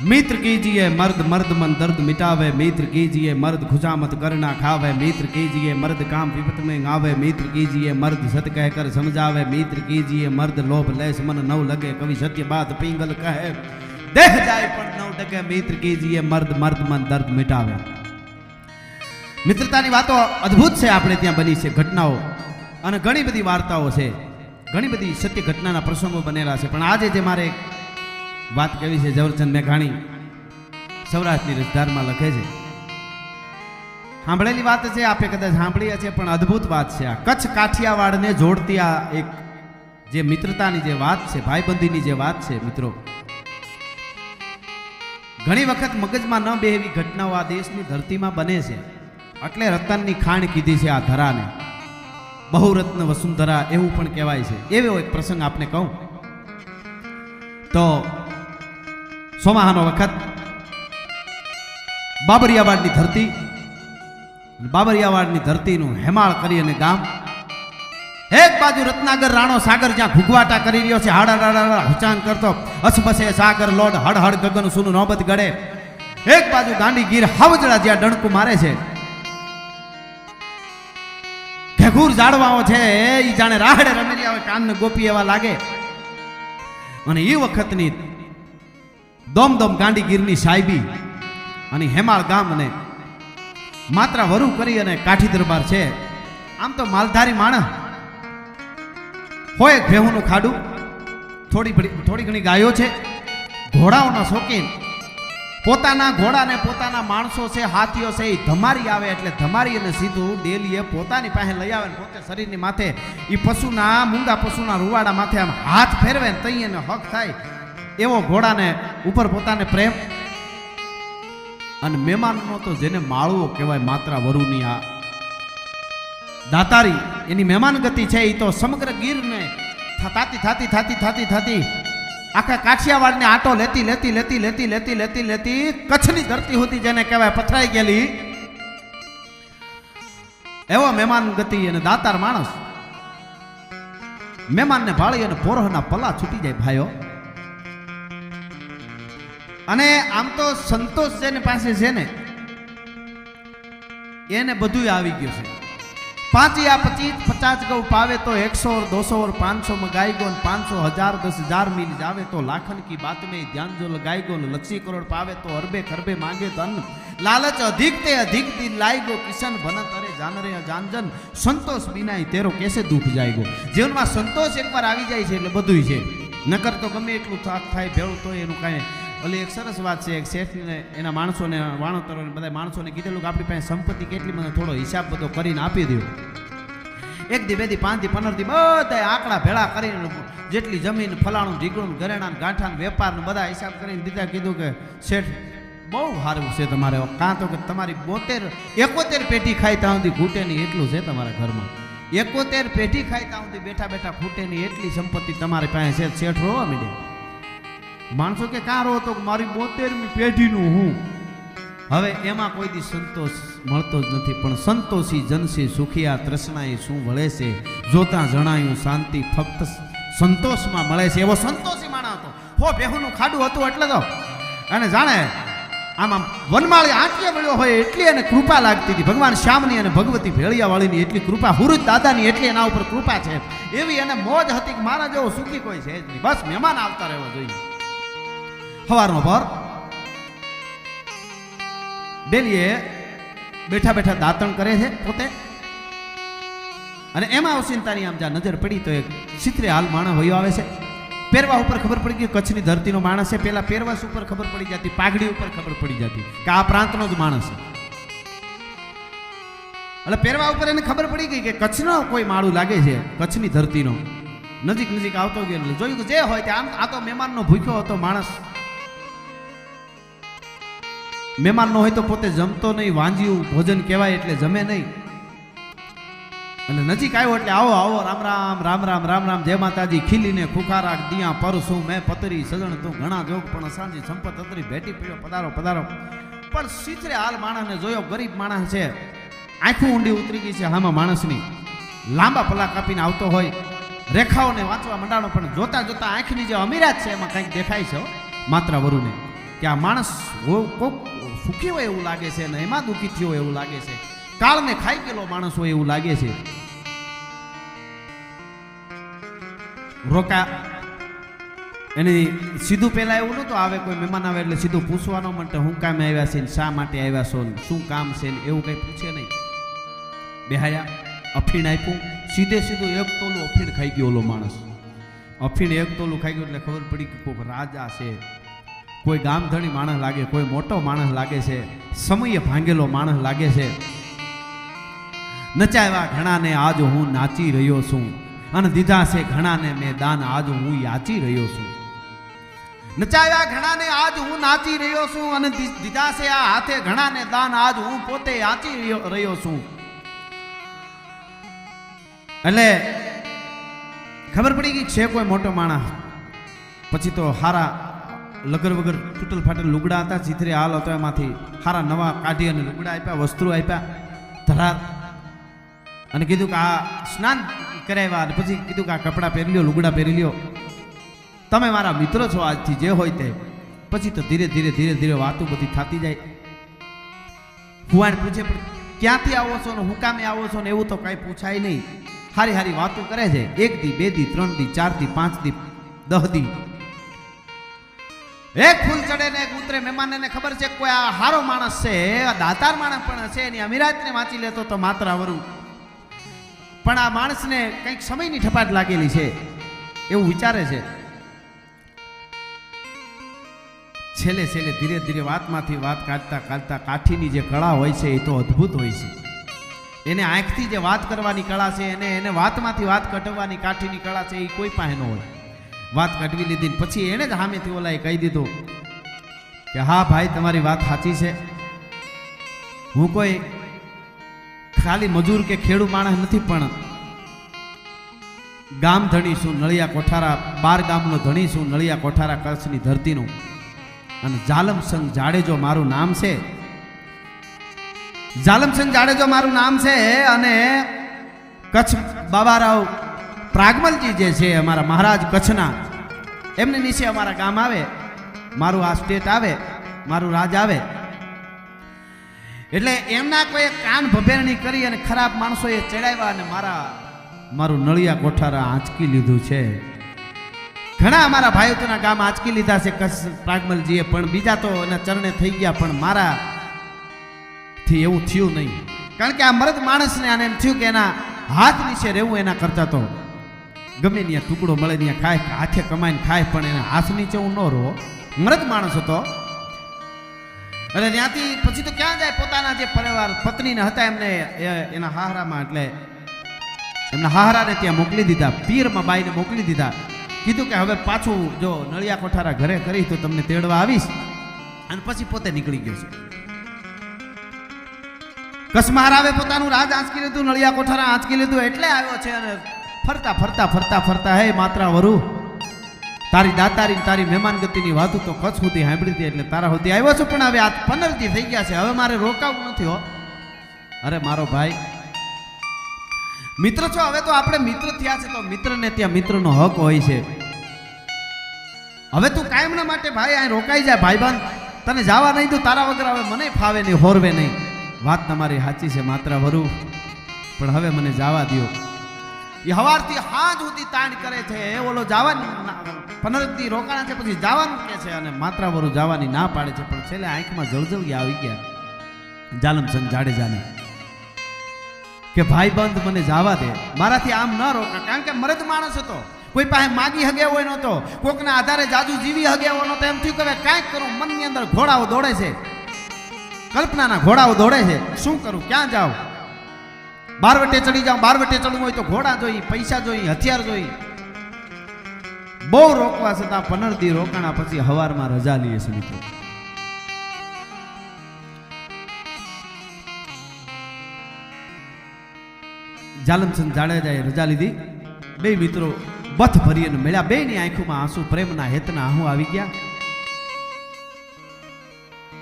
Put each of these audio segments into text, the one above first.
मित्र कीजिए मर्द मर्द मन दर्द मिटावे, मित्र कीजिए मर्द खुशामत करना खावे, मित्र कीजिए मर्द काम विपत में गावे, मित्र कीजिए मर्द सत कहकर समझावे, मित्र कीजिए मर्द लोभ लेस मन नव लगे, कवि सत्य बात पिंगल कहे, देह जाए पण नव डगे, मित्र कीजिए मर्द मर्द मन दर्द मिटावे। मित्रतानी वातो अद्भुत छे, आपणे त्यां बनी छे घटनाओं अने घणी बधी वार्ताओं छे, घणी बधी सत्य घटनाना प्रसंगो बनेला छे। पण आजे जे मारे बात कही है ઝવેરચંદ મેઘાણી સૌરાષ્ટ્રની રસધારમાં લખે છે, સાંભળેલી વાત છે, આપે કદાચ સાંભળી હશે, પણ અદ્ભુત વાત છે। આ કચ્છ કાઠિયાવાડને જોડતી આ એક જે મિત્રતાની જે વાત છે, ભાઈબંધીની જે વાત છે મિત્રો, ઘણી વખત મગજમાં ન બે એવી ઘટનાઓ આ દેશની ધરતીમાં બને છે, એટલે રતનની ખાણ કીધી છે આ ધરાને, બહુરત્ન વસુંધરા એવું પણ કહેવાય છે। એવો એક પ્રસંગ આપને કહું તો સોમાહાનો વખત બાબરિયાવાડની ધરતી, બાબરિયાવાડની ધરતીનું હેમાળ કરી અને ગામ, એક બાજુ રત્નાગર રાણો સાગર જ્યાં ઘૂઘવાટા કરી રહ્યો છે, હાડા હુચાન કરતો, અસબસે સાગર લોડ હડ હડ ગગન સુનું નોબત ગળે, એક બાજુ ગાંડી ગીર હાવજડા જ્યાં ડણકુ મારે છે, ઘેઘૂર ઝાડવાઓ છે એ જાણે રાહડે રમેલી આવે, કાનને ગોપી એવા લાગે। અને એ વખતની દોમદોમ ગાંડીગીરની સાહેબી અને હેમાળ ગામ અને માત્રા વરુ કરી અને કાઠી દરબાર છે। આમ તો માલધારી માણસ હોય, ભેહુનું ખાડું, થોડી ઘણી ગાયો છે, ઘોડાઓના શોખીન, પોતાના ઘોડાને પોતાના માણસો છે, હાથીઓ છે, એ ધમારી આવે એટલે ધમારી અને સીધું ડેલીએ પોતાની પાસે લઈ આવે, પોતે શરીરની માથે એ પશુના મૂંગા પશુના રૂવાડા માથે આમ હાથ ફેરવે ને તઈ એને હક થાય એવો ઘોડાને ઉપર પોતાને પ્રેમ। અને મહેમાનનો તો જેને માળવો કહેવાય, માત્રા વરુની આ દાતારી એની મહેમાન ગતિ છે, એ તો સમગ્ર ગીરને થાતી આખા કાઠિયાવાડને આટો લેતી કચ્છની ધરતી હતી જેને કહેવાય પથરાઈ ગયેલી, એવો મહેમાન ગતિ અને દાતાર માણસ મહેમાનને ભાળી અને પોરહના પલા છૂટી જાય ભાઈઓ। અને આમ તો સંતોષ જેને પાસે છે ને એને બધું આવી ગયું છે। 5 या 25 50 गौ पावे तो 100 और 200 और 500 में गाय गो, 500 1000 10,000 मिल जावे तो लाखन की बात में ध्यान जो लगाई गो, लक्षी करोड़ पावे तो अरबे खरबे मांगे धन, लालच अधिक ते अधिक दिन लाई गो, किशन बनत अरे जान रे जानजन, संतोष बिना तेरो कैसे दुख जाएगो। जीवन में संतोष एक बार આવી જાય છે એટલે બધુંય છે, નકર તો ગમે એટલું થાક થાય ભેળું તો એનું કાંઈ। ઓલી એક સરસ વાત છે, એક શેઠને એના માણસોને વાણોતરોને બધા માણસોને કીધેલું કે આપણી પાસે સંપત્તિ કેટલી, મને થોડો હિસાબ બધો કરીને આપી દો। 1 દી 2 દી 5 દી 15 દી બધા આંકડા ભેળા કરીને જેટલી જમીન ફલાણું ઢીકણું ઘરેણાં ગાંઠાં વેપાર બધા હિસાબ કરીને દીધા। કીધું કે શેઠ બહુ સારું છે તમારે, કાં તો કે તમારી 71 પેટી ખાય ત્યાં સુધી ખૂટે નહીં એટલું છે તમારા ઘરમાં, 71 પેટી ખાય ત્યાં સુધી બેઠા બેઠા ખૂટે નહીં એટલી સંપત્તિ તમારી પાસે છે। શેઠ રોવા માંડ્યા। માણસો કે કાં રો તો મારી 72મી પેઢીનું હું। હવે એમાં કોઈ દી સંતોષ મળતો જ નથી, પણ સંતોષી જનસી સુખિયા તૃષ્ણાએ શું વળે છે, જોતા જણાયું શાંતિ ફક્ત સંતોષમાં મળે છે। એવો સંતોષી માણસ હતો, હો બેહુનું ખાડું હતું એટલે તો, અને જાણે આમ વનમાળી આંટીએ મળ્યો હોય એટલી એને કૃપા લાગતી હતી, ભગવાન શ્યામની અને ભગવતી ભેળિયાવાળીની એટલી કૃપા, હુરુજ દાદાની એટલી એના ઉપર કૃપા છે, એવી એને મોજ હતી કે મારા જેવો સુખી કોઈ છે જ નહીં, બસ મહેમાન આવતા રહેવા જોઈએ। સવારનો પર ડેલીએ બેઠા બેઠા દાંતણ કરે છે પોતે, અને એમાં ઓસિંતાની આમ જ્યાં નજર પડી તો એક ચિત્રે હાલ માણસ વયો આવે છે। પહેરવા ઉપર ખબર પડી ગઈ કચ્છની ધરતીનો માણસ છે, પેલા પહેરવાસ ઉપર ખબર પડી જતી, પાઘડી ઉપર ખબર પડી જતી કે આ પ્રાંતનો જ માણસ છે, એટલે પહેરવા ઉપર એને ખબર પડી ગઈ કે કચ્છનો કોઈ માળું લાગે છે, કચ્છની ધરતીનો। નજીક આવતો ગયો જોયું કે જે હોય તે આમ આ તો મહેમાનનો ભૂખ્યો હતો માણસ, મહેમાન નો હોય તો પોતે જમતો નહીં, વાંજ્યું ભોજન કહેવાય એટલે જમે નહીં, એટલે નજીક આવ્યો એટલે આવો આવો રામ રામ રામ રામ રામ રામ જય માતાજી, ખીલીને ખુખારા દિયા પરસું મેં પતરી સજણ તું ઘણા જોગ પણ સાંજી સંપત અતરી ભેટી પીડ્યો પધારો પધારો। પણ સીધરે હાલ માણસને જોયો, ગરીબ માણસ છે, આંખું ઊંડી ઉતરી ગઈ છે આમાં માણસની, લાંબા પલા કાપીને આવતો હોય, રેખાઓને વાંચવા મંડાણો, પણ જોતા જોતા આંખની જે અમીરાત છે એમાં કંઈક દેખાય છે માત્રા વરુને। કે આ માણસ કોક સુખી હોય એવું લાગે છે અને એમાં દુઃખી થયો હોય એવું લાગે છે, કાળને ખાઈ ગયેલો માણસ હોય એવું લાગે છે. રોકા એની સીધું પહેલા એવું નહોતું આવે, કોઈ મહેમાન આવે એટલે સીધું પૂછવાનો માટે હું કામ આવ્યા છે ને શા માટે આવ્યા છો ને શું કામ છે ને એવું કંઈ પૂછે નહીં. બેહાયા, અફીણ આપ્યું, સીધે સીધું એક તોલું અફીણ ખાઈ ગયો ઓલો માણસ. અફીણ એક તોલું ખાઈ ગયું એટલે ખબર પડી કે કોઈ રાજા છે, કોઈ ગામધણી માણસ લાગે, કોઈ મોટો માણસ લાગે છે, સમયે ભાંગેલો માણસ લાગે છે. નચાવ્યા ઘણાને આજ હું નાચી રહ્યો છું અને દીધા છે ઘણાને મેં દાન આજ હું યાચી રહ્યો છું. નચાવ્યા ઘણાને આજ હું નાચી રહ્યો છું અને દીધા છે આ હાથે ઘણાને દાન આજ હું પોતે યાચી રહ્યો છું. એટલે ખબર પડી ગઈ છે કોઈ મોટો માણસ. પછી તો હારા લગર વગર તૂટલ ફાટેલ લુગડા હતા, ચીથરે હાલ હતો, એમાંથી હારા નવા કાઢી અને લુગડા આપ્યા, વસ્ત્રો આપ્યા, ધરાર, અને કીધું કે આ સ્નાન કરાવ્યા, અને પછી કીધું કે આ કપડાં પહેરી લ્યો, લુગડા પહેરી લ્યો, તમે મારા મિત્રો છો આજથી, જે હોય તે. પછી તો ધીરે ધીરે ધીરે ધીરે વાતો બધી થતી જાય. ફુવાણ પૂછે પણ ક્યાંથી આવો છો ને હું કામે આવો છો ને એવું તો કાંઈ પૂછાય નહીં. હારી હારી વાતો કરે છે, 1 દી 2 દી 3 દી 4 દી 5 દી 10 દી. એક ફૂલ ચડે ને એક ઉતરે. મહેમાનને ખબર છે કોઈ આ હારો માણસ છે, દાતાર માણસ પણ છે, એની અમીરાતને વાંચી લેતો તો માત્ર વરું, પણ આ માણસને કંઈક સમયની ઠપાટ લાગેલી છે એવું વિચારે છે. છેલ્લે છેલ્લે ધીરે ધીરે વાતમાંથી વાત કાઢતા કાઢતા કાઠીની જે કળા હોય છે એ તો અદ્ભુત હોય છે. એને આંખથી જે વાત કરવાની કળા છે, એને વાતમાંથી વાત કઢવાની કાઠીની કળા છે, એ કોઈ પાસે ન હોય. વાત કાઢવી લીધી પછી એને જ સામેથી ઓલાએ કહી દીધું કે હા ભાઈ તમારી વાત સાચી છે, હું કોઈ ખાલી મજૂર કે ખેડૂ માણસ નથી, પણ ગામ ધણી છું, નળિયા કોઠારા 12 ગામનો ધણી છું, નળિયા કોઠારા કચ્છની ધરતીનું, અને જાલમસંગ જાડેજો મારું નામ છે. જાલમસંગ જાડેજો મારું નામ છે. અને કચ્છ બાબારાવ પ્રાગમલજી જે છે અમારા મહારાજ કચ્છના, એમની નીચે અમારા ગામ આવે, મારું આ સ્ટેટ આવે, મારું રાજ આવે. એટલે એમના કોઈ કાન ભભેરણી કરી અને ખરાબ માણસોએ ચડાવ્યા અને મારું નળિયા કોઠારા આંચકી લીધું છે. ઘણા અમારા ભાઈઓના ગામ આંચકી લીધા છે કચ્છ પ્રાગમલજીએ, પણ બીજા તો એના ચરણે થઈ ગયા, પણ મારાથી એવું થયું નહીં. કારણ કે આ મર્દ માણસને આને એમ થયું કે એના હાથ નીચે રહેવું એના કરતા તો ગમે ત્યાં ટુકડો મળે ત્યાં ખાય, હાથે કમાઈને ખાય, પણ એના હાથ નીચે હું ન રહો. મર્દ માણસ હતો. અને ત્યાંથી પછી તો ક્યાં જાય, પોતાના જે પરિવાર પત્નીને હતા એમને એના હાહરામાં, એટલે એમના હાહરાને ત્યાં મોકલી દીધા, પીરમાં બાઈને મોકલી દીધા. કીધું કે હવે પાછું જો નળિયા કોઠારા ઘરે કરી તો તમને તેડવા આવીશ. અને પછી પોતે નીકળી ગયો છે. કચ્છ મહારાવે પોતાનું રાજ આંચકી લીધું, નળિયા કોઠારા આંચકી લીધું, એટલે આવ્યો છે. અને ફરતા ફરતા ફરતા ફરતા હે માત્રા વરુ, તારી દાતારી તારી મહેમાન ગતિની વાતો તો કચ્છ સુધી સાંભળી હતી, એટલે તારા સુધી આવ્યો છું. પણ હવે આ 15 દી થઈ ગયા છે, હવે મારે રોકાવું નથી હો. અરે મારો ભાઈ મિત્ર છો, હવે તો આપણે મિત્ર થયા છે, તો મિત્રને ત્યાં મિત્રનો હક હોય છે. હવે તું કાયમના માટે ભાઈ અહીં રોકાઈ જાય ભાઈબંધ, તને જવા નહીં દઉં, તારા વગર હવે મને ફાવે નહીં, હોરવે નહીં. વાત તમારી સાચી છે માત્ર વરુ, પણ હવે મને જવા દો. એ હવારથી હાજ સુધી તાણ કરે છે, ઓલો જવાનું 15 દી રોકાણા છે, પછી જવાનું કે છે, અને માત્ર વરુ જવાની ના પાડે છે. પણ છેલ્લે આંખમાં જળજળી આવી ગયા જાલમસંગ જાડેજાને કે ભાઈ બંધ મને જવા દે, મારાથી આમ ન રોકા. કારણ કે મર્દ માણસ હતો, કોઈ પાસે માગી હગે હોય નહોતો, કોકના આધારે જાજુ જીવી હગે હોય નહોતો. એમ થયું કે હવે કાંઈક કરું, મનની અંદર ઘોડાઓ દોડે છે, કલ્પનાના ઘોડાઓ દોડે છે, શું કરું, ક્યાં જાઉં, બારવટે ચડી જાઉં. બારવટે ચડવું હોય તો ઘોડા જોઈ, પૈસા જોઈ, હથિયાર જોઈ. બહુ રોકવા છતાં 15 દી રોકાણા પછી હવારમાં રજા લઈએ છે મિત્રો. જાલમસંગ જાડેજાએ રજા લીધી. બે મિત્રો બથ ભરીને મળ્યા, બેની આંખોમાં આંસુ, પ્રેમના હેતના આહુ આવી ગયા.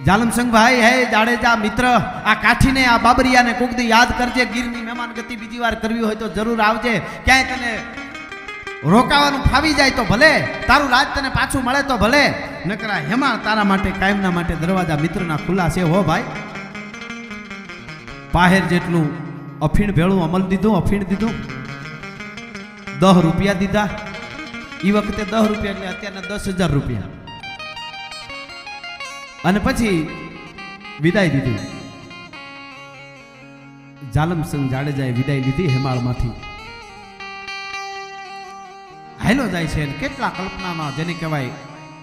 જાલમસંગ ભાઈ, હે જાડેજા મિત્ર, આ કાઠીને આ બાબરિયાને કોક દી યાદ કરજે. ગીરની મહેમાન ગતિ બીજી વાર કરવી હોય તો જરૂર આવજે. ક્યાંય તને રોકાવાનું ફાવી જાય તો ભલે, તારું રાજ તને પાછું મળે તો ભલે, નકરા હેમાળ તારા માટે કાયમના માટે દરવાજા મિત્રના ખુલ્લા છે હો ભાઈ. પાહેર જેટલું અફીણ ભેળું અમલ દીધું, અફીણ દીધું, 10 રૂપિયા દીધા. એ વખતે 10 રૂપિયા એટલે અત્યારના 10,000 રૂપિયા. અને પછી વિદાય દીધી. જાલમસિંહ જાડેજાએ વિદાય લીધી હેમાળમાંથી. હાલો જાય છે કેટલા કલ્પનામાં જેને કહેવાય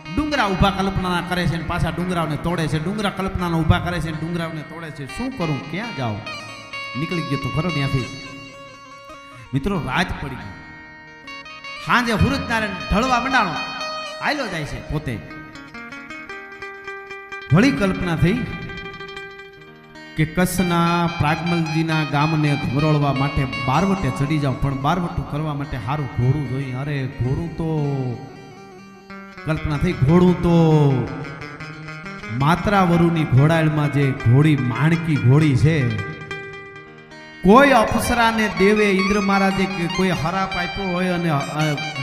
ડુંગરા ઊભા કલ્પનાના કરે છે ને પાછા ડુંગરાઓને તોડે છે, ડુંગરા કલ્પનાના ઊભા કરે છે ને ડુંગરાઓને તોડે છે. શું કરું, ક્યાં જાઉં? નીકળી ગયો તો ખરો ત્યાંથી. મિત્રો રાત પડી ગઈ. સાંજે હુરતનારાયણ ઢળવા મંડાણો. હાલો જાય છે પોતે. વળી કલ્પના થઈ કે કચ્છના પ્રાગમલજીના ગામને ઘમરોળવા માટે બારવટે ચડી જાઉં, પણ બારવટું કરવા માટે સારું ઘોડું જોઈએ. અરે ઘોડું તો કલ્પના થઈ, ઘોડું તો માત્રાવરુની ઘોડાળમાં જે ઘોડી માણકી ઘોડી છે, કોઈ અપ્સરાને દેવે ઇન્દ્ર મહારાજે કે કોઈ હરાપ આપ્યો હોય અને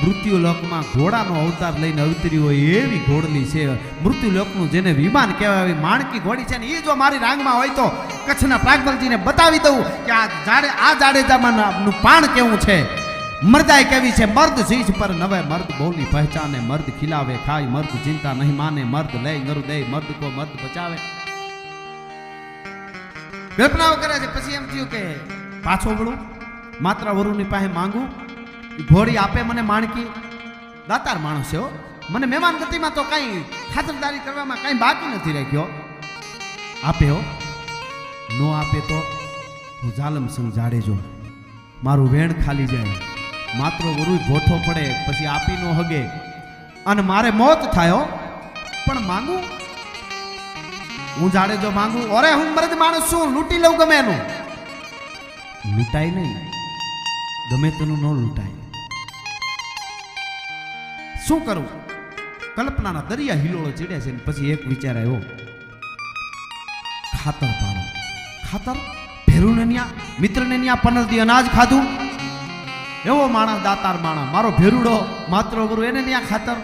મૃત્યુ લોકમાં ઘોડાનો અવતાર લઈને અવતર્યો હોય એવી ઘોડલી છે. મૃત્યુ લોકનું જેને વિમાન કહેવાય એવી માણકી ઘોડી છે ને એ જો મારી રાંગમાં હોય તો કચ્છના પ્રાગમલજીને બતાવી દઉં કે આ જાડેજામાંનું પાણ કેવું છે, મર્દાઈ કેવી છે. મર્દ શીશ પર નવે મર્દ બોલી પહેચાને, મર્દ ખિલાવે ખાય, મર્દ ચિંતા નહીં માને, મર્દ લે નરુ દે, મર્દ કો મર્દ બચાવે. કલ્પનાઓ કરે છે. પછી એમ થયું કે પાછો વળું, માત્ર વરુની પાસે માંગું, ઘોડી આપે મને માણકી. દાતાર માણસ છે હો, મને મહેમાન ગતિમાં તો કઈ ખાતરદારી કરવામાં કઈ બાકી નથી રાખ્યો. આપે હો, નો આપે તો હું જાલમસિંહ જાડેજો, મારું વેણ ખાલી જાય, માત્ર વરુ ભોઠો પડે, પછી આપી નો હગે અને મારે મોત થાય. પણ માંગુ હું જાડેજો માંગુ. અરે હું મર્દ માણસ છું, લૂંટી લઉં ગમે એનું. લૂંટાય નહીં, ગમે તેનું ન લૂંટાય. શું કરું? કલ્પનાના દરિયા હિલોળો ચીડે છે. પછી એક વિચાર આવ્યો, ખાતર પાડો. ખાતર ભેરુને ન્યા મિત્રને ન્યા 15 દી અનાજ ખાધું. એવો માણસ, દાતાર માણસ, મારો ભેરુડો માત્ર વરુ એને ન્યા ખાતર.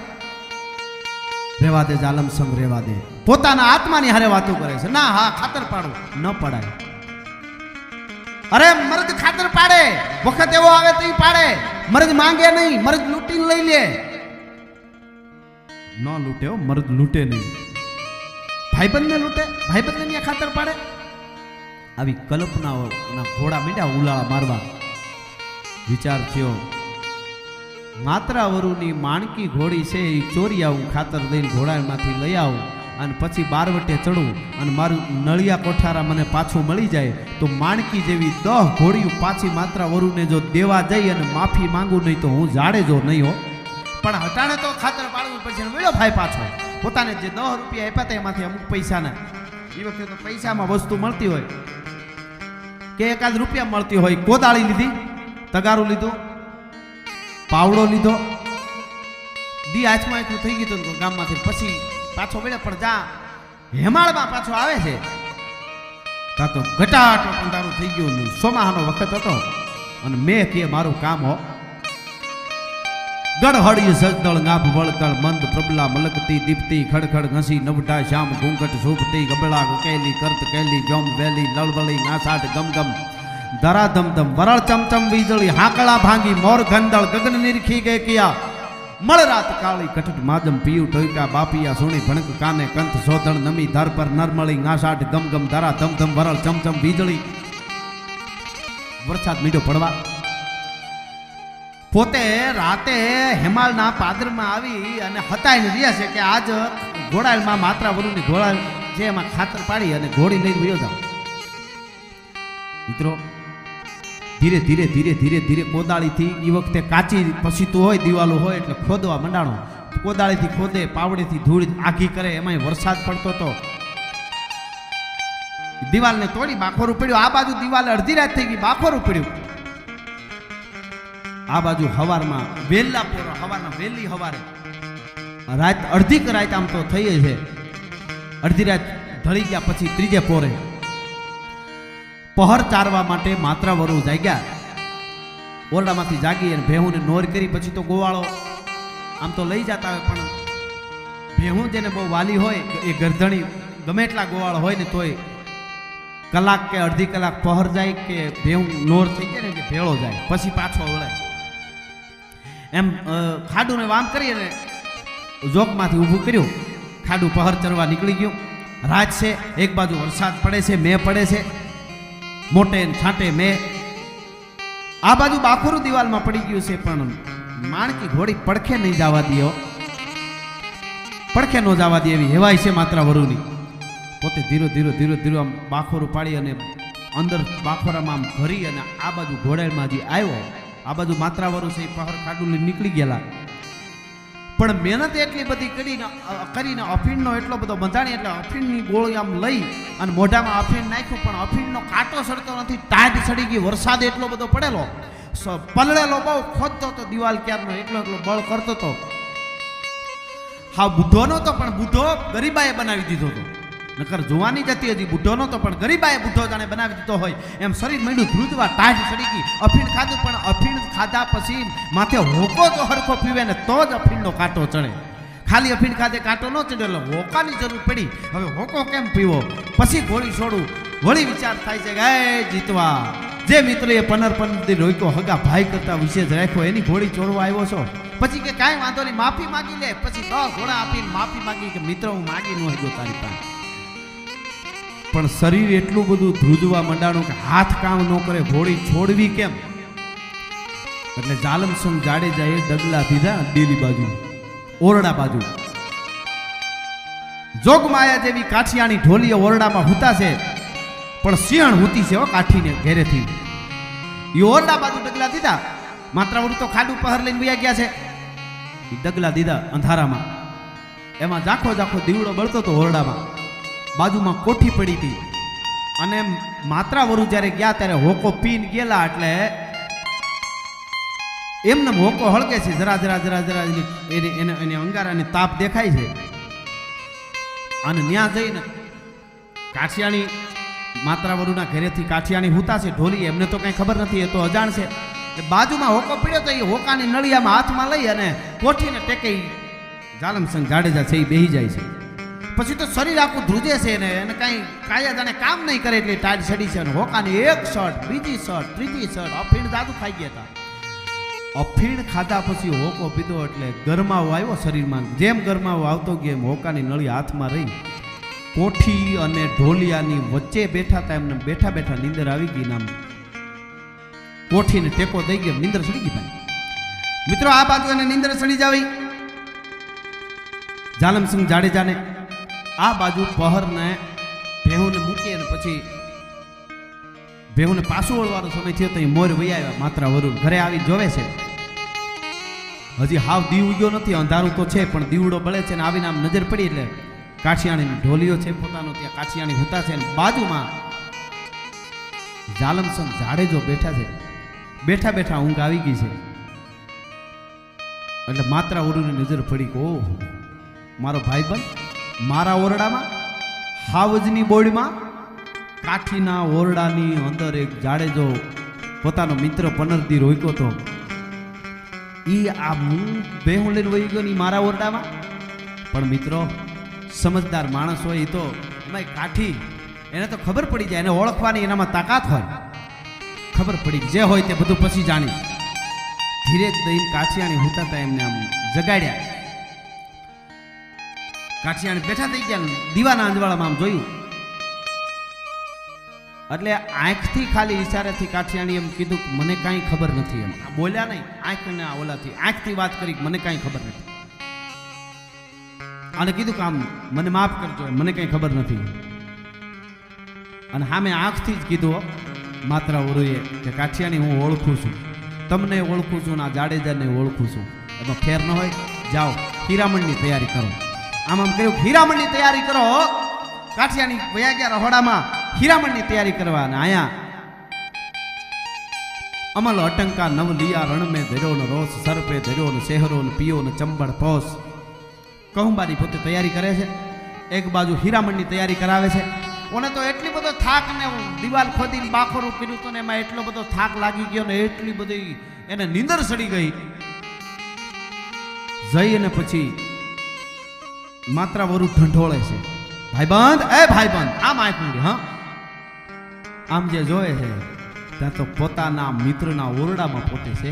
રેવા દે જાલમસિંહ, રેવા દે. પોતાના આત્માની હારે વાતો કરે છે. ના, હા ખાતર પાડો. ન પડાય. અરે મર્દ ખાતર પાડે, વખત એવો આવે તો પાડે. મર્દ માંગે નહીં, મર્દ લૂંટીને લઈ લે. ન લૂંટે હો, મર્દ લૂંટે નહીં. ભાઈબંધને લૂંટે, ભાઈબંધને ત્યાં ખાતર પાડે. આવી કલ્પનાઓના ઘોડા મીંડ્યા ઉલાળા મારવા. વિચાર થયો, માત્રાવરુની માણકી ઘોડી છે એ ચોરી આવું, ખાતર દઈને ઘોડામાંથી લઈ આવું અને પછી બારવટે ચડું અને મારું નળિયા કોઠારા મને પાછું મળી જાય તો માણકી જેવી 10 ઘોડીઓ પાછી માત્રાવરુને જો દેવા જઈ અને માફી માંગુ નહીં તો હું જાડેજો નહીં હો. પણ હટાણે તો ખાતર પાડવું પડશે. વળ્યો ભાઈ પાછો. પોતાને જે 10 રૂપિયા આપ્યા હતા એમાંથી અમુક પૈસાના, એ વખતે તો પૈસામાં વસ્તુ મળતી હોય કે એકાદ રૂપિયા મળતી હોય. કોદાળી લીધી, તગારું લીધું, પાવડો લીધો, દી આંચમાં એટલું થઈ ગયું હતું ગામમાંથી. પછી પાછો વળ્યો. પણ જા હેમાળમાં પાછો આવે છે ત્યાં તો ઘટાટો અંધારું થઈ ગયું. સોમાહાનો વખત હતો અને મેં કે મારું કામ હો. ગડહડિયું સજદળ ગાભ વળકળ મંદ પ્રબલા મલકતી દીપતી ખડખડ ઘસી નવટા શ્યામ ઘૂંઘટ શોભતી ગબડા કેલી કરત કેલી જોમ વેલી લળવળી નાસાટ ગમગમ ધરા ધમધમ વરળ ચમચમ વીજળી હાકળા ભાંગી મોર ગંદળ ગગન નિરખી ગે કિયા મળ રાત કાળી કઠટ માજમ પીયું ટોયકા બાપિયા સોણી ભણક કાને કંથ સોધણ નમી ધર પર નરમળી નાસાટ ગમગમ ધરા ધમધમ વરળ ચમચમ વીજળી. વરસાદ મીઠો પડવા. પોતે રાતે હેમાળના પાદરમાં આવી અને હતાઈને રહ્યા છે કે આજ ઘોડાળમાં માત્રાવરુની ઘોડાળ છે એમાં ખાતર પાડી અને ઘોડી લઈને વયો જાવ. મિત્રો ધીરે ધીરે ધીરે ધીરે ધીરે કોદાળીથી, એ વખતે કાચી પસીતું હોય, દિવાલો હોય એટલે ખોદવા મંડાણો. કોદાળીથી ખોદે, પાવડેથી ધૂળ આઘી કરે. એમાંય વરસાદ પડતો હતો. દિવાલને તોડી બાખોરું પડ્યું. આ બાજુ દિવાલ અડધી રાત થઈ ગઈ, બાખોરું પડ્યું. આ બાજુ હવારમાં વેલા પોરો, હવારના વેલી હવારે રાત અડધી રાત આમ તો થઈ છે. અડધી રાત ઢળી ગયા પછી ત્રીજે પોરે પહર ચારવા માટે માત્રાવરુ જાગ્યા. ઓરડામાંથી જાગી અને ભેહુને નોર કરી. પછી તો ગોવાળો આમ તો લઈ જતા હોય પણ ભેહું જેને બહુ વાલી હોય એ ગરધણી ગમે એટલા ગોવાળ હોય ને તોય કલાક કે અડધી કલાક પહર જાય કે ભેહું નોર થઈ જાય ને કે ભેળો જાય પછી પાછો વળાય એમ ખાડુને વામ કરીને જોકમાંથી ઊભું કર્યું. ખાડું પહર ચરવા નીકળી ગયું. રાત છે, એક બાજુ વરસાદ પડે છે, મેં પડે છે, મોટે છાંટે મેં. આ બાજુ બાખોરું દિવાલમાં પડી ગયું છે, પણ માણકી ઘોડી પડખે નહીં જવા દે, પડખે ન જવા દે એવી હેવાય છે માત્રા વરુની. પોતે ધીરો ધીરો ધીરો ધીરો આમ બાખોરું પાડી અને અંદર બાખોરામાં આમ ભરી અને આ બાજુ ઘોડામાં જે આવ્યો, આ બાજુ માત્રા વરુ છે એ પહર ખાડું નીકળી ગયેલા. પણ મહેનત એટલી બધી કરીને અફીણનો એટલો બધો બંધાણી એટલે અફીણની ગોળી આમ લઈ અને મોઢામાં અફીણ નાખ્યું, પણ અફીણનો કાંટો સડતો નથી, ટાઢ સડી ગઈ. વરસાદ એટલો બધો પડેલો, પલળેલો બહુ ખોદતો હતો દિવાલ ક્યારનો, એટલો બળ કરતો હતો. હા બુઢો નહોતો, પણ બુઢો ગરીબાએ બનાવી દીધો હતો. નકર જોવાની જતી હજી બુઢો નહોતો, પણ ગરીબાએ બુઢો જાણે બનાવી દીધો હોય એમ શરીર માંડ્યું ધ્રુજવા, ટાઢ સડી ગઈ. અફીણ ખાધું, પણ અફીણ ખાધા પછી માથે હોકો જો હરખો પીવે ને તો જ અફીણનો કાંટો ચડે. ખાલી અફીણ ખાધે કાંટો ન ચડે એટલે હોકાની જરૂર પડી. હવે હોકો કેમ પીવો? પછી ઘોડી છોડું. વળી વિચાર થાય છે કે એ જીતવા જે મિત્રએ પનર રોક્યો હગા ભાઈ કરતા વિશેષ રાખ્યો એની ઘોડી ચોરવા આવ્યો છો. પછી કે કાંઈ વાંધો નહીં, માફી માગી લે. પછી 10 ઘોડા આપીને માફી માગી કે મિત્ર હું માગી ન હગ્યો તારી પાસે. પણ શરીર એટલું બધું ધ્રુજવા મંડાણું કે હાથ કામ ન કરે, ઘોડી છોડવી કેમ? એટલે જાલમસિંહ જાડેજાએ ડગલા દીધા ડેલી બાજુ, ઓરડા બાજુ. જોગમાયા જેવી કાઠિયાની ઢોલીઓ ઓરડામાં હુતા છે, પણ સિંહણ હુતી છે કાઠીને ઘેરેથી. એ ઓરડા બાજુ ડગલા દીધા. માત્ર વડું તો ખાડું પહર લઈને વયા ગયા છે. એ ડગલા દીધા અંધારામાં. એમાં ઝાખો ઝાખો દીવડો બળતો હતો ઓરડામાં. બાજુમાં કોઠી પડી હતી અને માત્રા વરુ જ્યારે ગયા ત્યારે હોકો પીન ગયેલા એટલે એમને હોકો હળગે છે, જરા જરા જરા જરા એને અંગારાની તાપ દેખાય છે. અને ત્યાં જઈને કાઠિયાણી માત્રા વરુના ઘરેથી કાઠિયાણી હુતા છે ઢોલી, એમને તો કઈ ખબર નથી, એ તો અજાણ છે. બાજુમાં હોકો પડ્યો તો એ હોકાની નળિયામાં હાથમાં લઈ અને કોઠીને ટેકે જાલમસિંહ જાડેજા છે એ બેહી જાય છે. પછી તો શરીર આખું ધ્રુજે છે ને એને કાંઈ કાયા જાણે કામ નહીં કરે એટલી ટાઢ સડી છે. અને હોકાની એક શર્ટ, બીજી શર્ટ, ત્રીજી શર્ટ, અફીણ દાદુ ખાઈ ગયા હતા. અફીણ ખાધા પછી હોકો પીધો એટલે ગરમાવો આવ્યો શરીરમાં. જેમ ગરમાવો આવતો ગયો એમ હોકાની નળી હાથમાં રહી. કોઠી અને ઢોલિયાની વચ્ચે બેઠા હતા, એમને બેઠા બેઠા નીંદર આવી ગઈ. નામ કોઠીને ટેકો દઈ ગયો, નીંદર સડી ગઈ ભાઈ. મિત્રો આ બાજુ એને નીંદર સડી જાવી જાલમસિંહ જાડેજાને. આ બાજુ પહરને ભેહુને મૂકી અને પછી ભેહુને પાછું વળવાનો સમય થયો તો એ મોર વહી આવ્યા. માત્રા વરુણ ઘરે આવી જોવે છે, હજી હાવ દીવ ઉગ્યો નથી, અંધારું તો છે પણ દીવડો બળે છે. ને આવીને આમ નજર પડી એટલે કાઠિયાણીની ઢોલીઓ છે પોતાનો, ત્યાં કાઠિયાણી હુતા છે. બાજુમાં જાલમસિંહ જાડેજો બેઠા છે. બેઠા બેઠા ઊંઘ આવી ગઈ છે. એટલે માત્રા વરુની નજર પડી કે ઓહ મારો ભાઈબંધ મારા ઓરડામાં, હાવજની બોડીમાં, કાઠીના ઓરડાની અંદર એક જાડેજો પોતાનો મિત્ર પનરદી રોક્યો તો ઈ આ હું ભેહું લઈને વહી ગયો ને મારા ઓરડામાં. પણ મિત્રો સમજદાર માણસ હોય એ તો એમાં કાઠી એને તો ખબર પડી જાય, એને ઓળખવાની એનામાં તાકાત હોય. ખબર પડી જે હોય તે બધું પછી જાણી. ધીરે દઈને કાઠિયાણી હુતા હતા એમને આમ જગાડ્યા. કાઠિયાણી બેઠા થઈ ગયા, દીવાના અંજવાળામાં આમ જોયું એટલે આંખથી ખાલી ઈશારેથી કાઠિયાણી એમ કીધું કે મને કાંઈ ખબર નથી. એમ બોલ્યા નહીં, આંખને ઓલાથી આંખથી વાત કરી મને કાંઈ ખબર નથી. અને કીધું કે આમ મને માફ કરજો, મને કાંઈ ખબર નથી. અને સામે આંખથી જ કીધું માત્રા વરુએ કે કાઠિયાણી હું ઓળખું છું, તમને ઓળખું છું, આ જાડેજાને ઓળખું છું. એમાં ફેર ન હોય, જાઓ હીરામણની તૈયારી કરો. આમ આમ કહ્યું હીરામણની તૈયારી કરો. કાઠિયાણી વયા ગયા રહોડામાં હીરામણની તૈયારી કરવા. અને આયા અમલ અટંકા નવ લિયા રણ મેં ધર્યો ને રોસ સર્પે ધર્યો ને શહેરો ને પીયો ને ચંબળ પોસ. કહુંબારી પોતે તૈયારી કરે છે, એક બાજુ હીરામણની તૈયારી કરાવે છે. ઓને તો એટલી બધો થાક ને દિવાલ ખોદીને બાખોરું કર્યું હતું ને એમાં એટલો બધો થાક લાગી ગયો ને એટલી બધી એને નીંદર સડી ગઈ. જઈ અને પછી માત્ર વરુ ઢંઢોળે છે. ભાઈબંધ, એ ભાઈબંધ, આમ આપ્યું. હા, આમ જે જોયે છે ત્યાં તો પોતાના મિત્રના ઓરડામાં પોતે છે.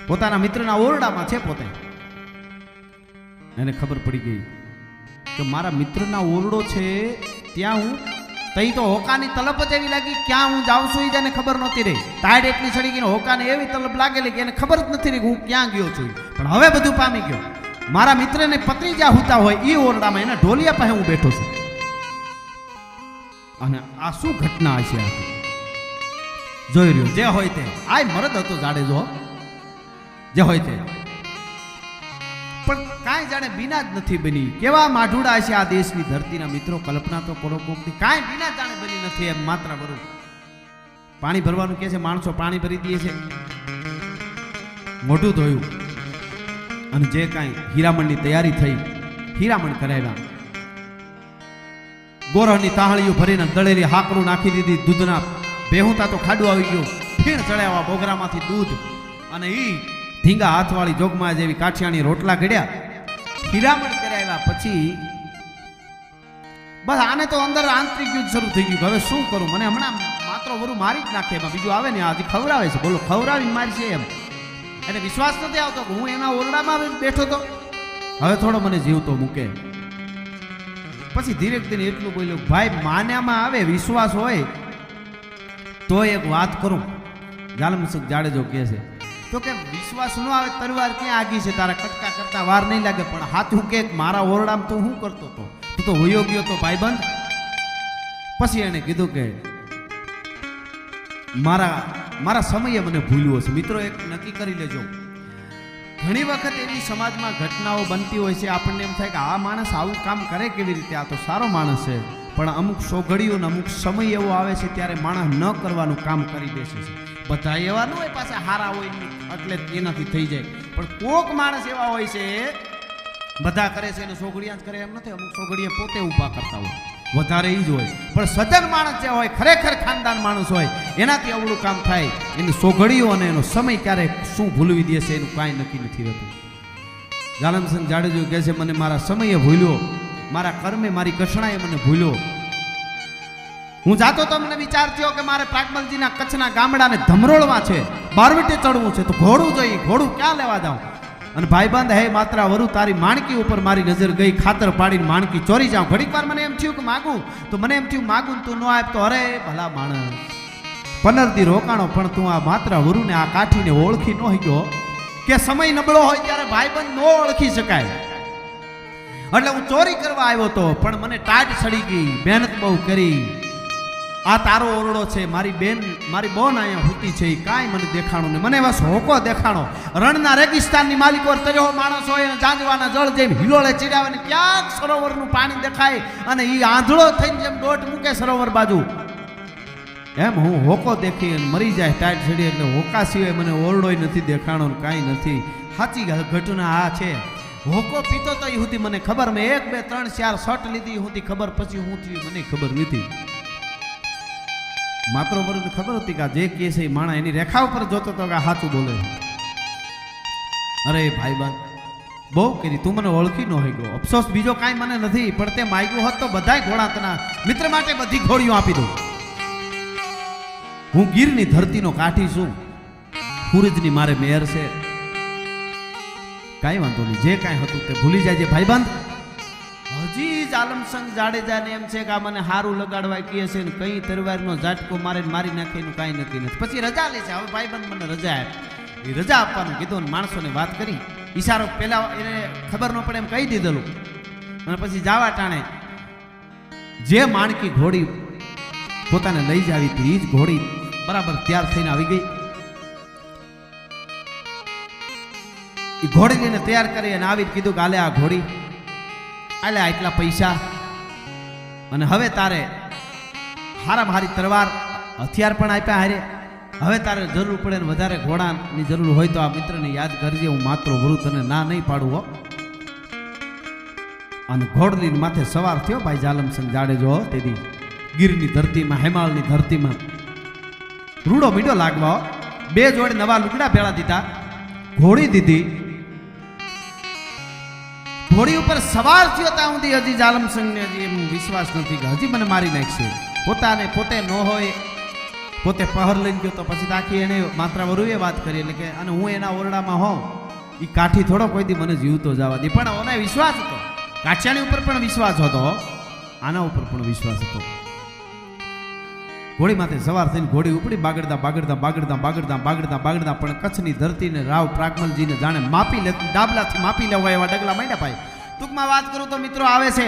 પોતાના મિત્રના ઓરડામાં છે પોતે. એને ખબર પડી ગઈ કે મારા મિત્રના ઓરડો છે ત્યાં હું તઈ તો હોકાની તલપ જ એવી લાગી, ક્યાં હું જાઉં છું એ જેને ખબર નહોતી રહી. ટાઈડ એટલી ચડી ગઈ ને હોકાને એવી તલપ લાગેલી કે એને ખબર જ નથી રહી હું ક્યાં ગયો છું. પણ હવે બધું પામી ગયો. મારા મિત્રને પત્ની જ્યાં હુતા હોય એ ઓરડામાં એના ઢોલિયા પાસે હું બેઠો છું. અને આ શું ઘટના હશે? જોઈ રહ્યો જે હોય તે. આ મરદ હતો જાડેજો, જે હોય તે. પણ કાંઈ જાણે બીના જ નથી બની. કેવા માઢુડા છે આ દેશની ધરતીના મિત્રો, કલ્પના તો કરો કોકની. કાંઈ બીના જાણે બની નથી. એમ માત્ર બરું પાણી ભરવાનું કે છે, માણસો પાણી ભરી દે છે, મોઢું ધોયું અને જે કાંઈ હીરામણની તૈયારી થઈ, હીરામણ કરાવ્યા. ગોરહની તાહળીઓ ભરીને દળેલી હાકરું નાખી દીધી. દૂધના બેહુતા તો ખાડું આવી ગયું. ફીણ ચડાવ્યા બોગરામાંથી દૂધ અને ઈ ધીંગા હાથવાળી જોગમાં જેવી કાઠિયાણી રોટલા ઘડ્યા. હીરામણ કરાવ્યા પછી બસ આને તો અંદર આંતરિક યુદ્ધ શરૂ થઈ ગયું. હવે શું કરું? મને હમણાં માત્ર વરુ મારી જ નાખે. એમાં બીજું આવે ને હજી ખવડાવે છે. બોલો, ખવડાવીને મારી છે એમ. એને વિશ્વાસ નથી આવતો કે હું એના ઓરડામાં બેઠો તો. હવે થોડો મને જીવતો મૂકે. પછી ધીરે ધીરે એટલું બોલ્યો, ભાઈ માન્યામાં આવે વિશ્વાસ હોય તો એક વાત કરું. જાલમસુખ જાડેજો કહે છે તો કે વિશ્વાસ ન આવે તરવાર ક્યાં આગી છે, તારા કટકા કરતા વાર નહીં લાગે. પણ હાથું કે મારા ઓરડામાં તું શું કરતો હતો? તું તો હોયો ગયો તો ભાઈબંધ. પછી એને કીધું કે મારા સમયે મને ભૂલ્યો છે. મિત્રો એક નક્કી કરી લેજો, ઘણી વખત એવી સમાજમાં ઘટનાઓ બનતી હોય છે, આપણને એમ થાય કે આ માણસ આવું કામ કરે કેવી રીતે, આ તો સારો માણસ છે. પણ અમુક સોઘડીઓ ને અમુક સમય એવો આવે છે ત્યારે માણસ ન કરવાનું કામ કરી બેસે છે. બધા એવા ન હોય પાછા હારા હોય એટલે એનાથી થઈ જાય. પણ કોક માણસ એવા હોય છે, બધા કરે છે એને સોઘડિયા જ કરે એમ નથી. અમુક સોઘડીએ પોતે ઊભા કરતા હોય, વધારે એ જ હોય. પણ સજ્જન માણસ જે હોય, ખરેખર ખાનદાન માણસ હોય, એનાથી અવળું કામ થાય. એની સોઘડીઓ અને એનો સમય ક્યારે શું ભૂલવી દે છે એનું કાંઈ નક્કી નથી રહેતું. જાલમસિંહ જાડેજો કહે છે, મને મારા સમયે ભૂલ્યો, મારા કર્મે, મારી કષણાએ મને ભૂલ્યો. હું જાતો તો મને વિચાર થયો કે મારે પ્રાગમલજીના કચ્છના ગામડાને ધમરોળવા છે, બારવીટે ચડવું છે, તો ઘોડું જોઈએ. ઘોડું ક્યાં લેવા જાઉં? અને ભાઈબંધ, હે માત્ર વરુ તારી માણકી ઉપર મારી નજર ગઈ. ખાતર પાડીને માણકી ચોરી જાઉં. ઘડીક વાર મને એમ થયું કે માગું, તો મને એમ થયું માગું તું ન આપ તો અરે ભલા માણસ 15 દી રોકાણો, પણ તું આ માત્ર વરુને આ કાઠીને ઓળખી ન ગયો. કે સમય નબળો હોય ત્યારે ભાઈબંધ ન ઓળખી શકાય. એટલે હું ચોરી કરવા આવ્યો તો, પણ મને ટાટ સડી ગઈ. મહેનત બહુ કરી. આ તારો ઓરડો છે, મારી બેન, મારી બોન અહીંયા હુતી છે, એ કાંઈ મને દેખાણો નહીં. મને બસ હોકો દેખાણો. રણના રેગિસ્તાનની માલિકો તર્યો માણસ હોય અને જાંજવાના જળ જેમ હિલોળે ચીડાવે, ક્યાંક સરોવરનું પાણી દેખાય અને એ આંધળો થઈને જેમ દોટ મૂકે સરોવર બાજુ, એમ હું હોકો દેખી અને મરી જાય ટાઈટ ચડી. એટલે હોકા સિવાય મને ઓરડોય નથી દેખાણો, કાંઈ નથી. સાચી ઘટના આ છે. હોકો પીતો તો એ સુધી મને ખબર. મેં 1 2 3 4 શર્ટ લીધી સુધી ખબર. પછી હું થયું મને ખબર નથી. માત્ર બરોબર ખબર હતી કે જે કહે છે એ માણા એની રેખા ઉપર જોતો હતો કે સાચું બોલે. અરે ભાઈબંધ, બહુ કરી, તું મને ઓળખી ન હોય ગયો. અફસોસ બીજો કાંઈ મને નથી, પણ તે માગ્યું હોત તો બધાય ઘોડા તના મિત્ર માટે બધી ઘોડીઓ આપી દઉં. હું ગીરની ધરતીનો કાઠી છું, સૂરજની મારે મેર છે. કાંઈ વાંધો નહીં, જે કાંઈ હતું તે ભૂલી જાય છે ભાઈબંધ. હજી જાલમસિંહ જાડેજાને એમ છે કે આ મને હારું લગાડવા કહે છે ને કઈ તરવારનો ઝાટકો મારે મારી નાખે એનું કાંઈ નક્કી નથી. પછી રજા લે છે. હવે ભાઈબંધ મને રજા આપે. એ રજા આપવાનું કીધું ને માણસોને વાત કરી. ઈશારો પહેલા એને ખબર ન પડે એમ કહી દીધેલું. અને પછી જાવા ટાણે જે માણકી ઘોડી પોતાને લઈ જ આવી હતી એ જ ઘોડી બરાબર તૈયાર થઈને આવી ગઈ. એ ઘોડી લઈને તૈયાર કરી અને આવી કીધું કે આલે આ ઘોડી, આલે આટલા પૈસા, અને હવે તારે હારામાં હારી તલવાર હથિયાર પણ આપ્યા હારે. હવે તારે જરૂર પડે ને વધારે ઘોડાની જરૂર હોય તો આ મિત્રને યાદ કરજે. હું માત્ર વરુ તને ના નહીં પાડું હો. અને ઘોડલીની માથે સવાર થયો ભાઈ જાલમસિંહ જાડેજો. તેથી ગીરની ધરતીમાં, હેમાળની ધરતીમાં રૂડો મીડો લાગવા 2 જોડે નવા લુગડા ભેળા દીધા, ઘોડી દીધી, ઘોડી ઉપર સવાર થયો ત્યાં સુધી હજી જાલમસંગને હજી એમ વિશ્વાસ નથી કે હજી મને મારી નાખશે. પોતે ન હોય, પોતે પહર લઈને ગયો તો પછી આખી એને માત્રા વરુએ વાત કરી એટલે કે અને હું એના ઓરડામાં હોઉં એ કાઠી થોડો કોઈ દી મને જીવતો જવા દે. પણ ઓને વિશ્વાસ હતો, કાઠિયાણી ઉપર પણ વિશ્વાસ હતો, આના ઉપર પણ વિશ્વાસ હતો. ઘોડી માથે સવાર થઈને ઘોડી ઉપડી બાગડતા પણ કચ્છની ધરતીને રાવ પ્રાગમલજીને જાણે માપી લે, ડાબલાથી માપી લેવા એવા ડગલા માંડ્યા ભાઈ. ટૂંકમાં વાત કરું તો મિત્રો આવે છે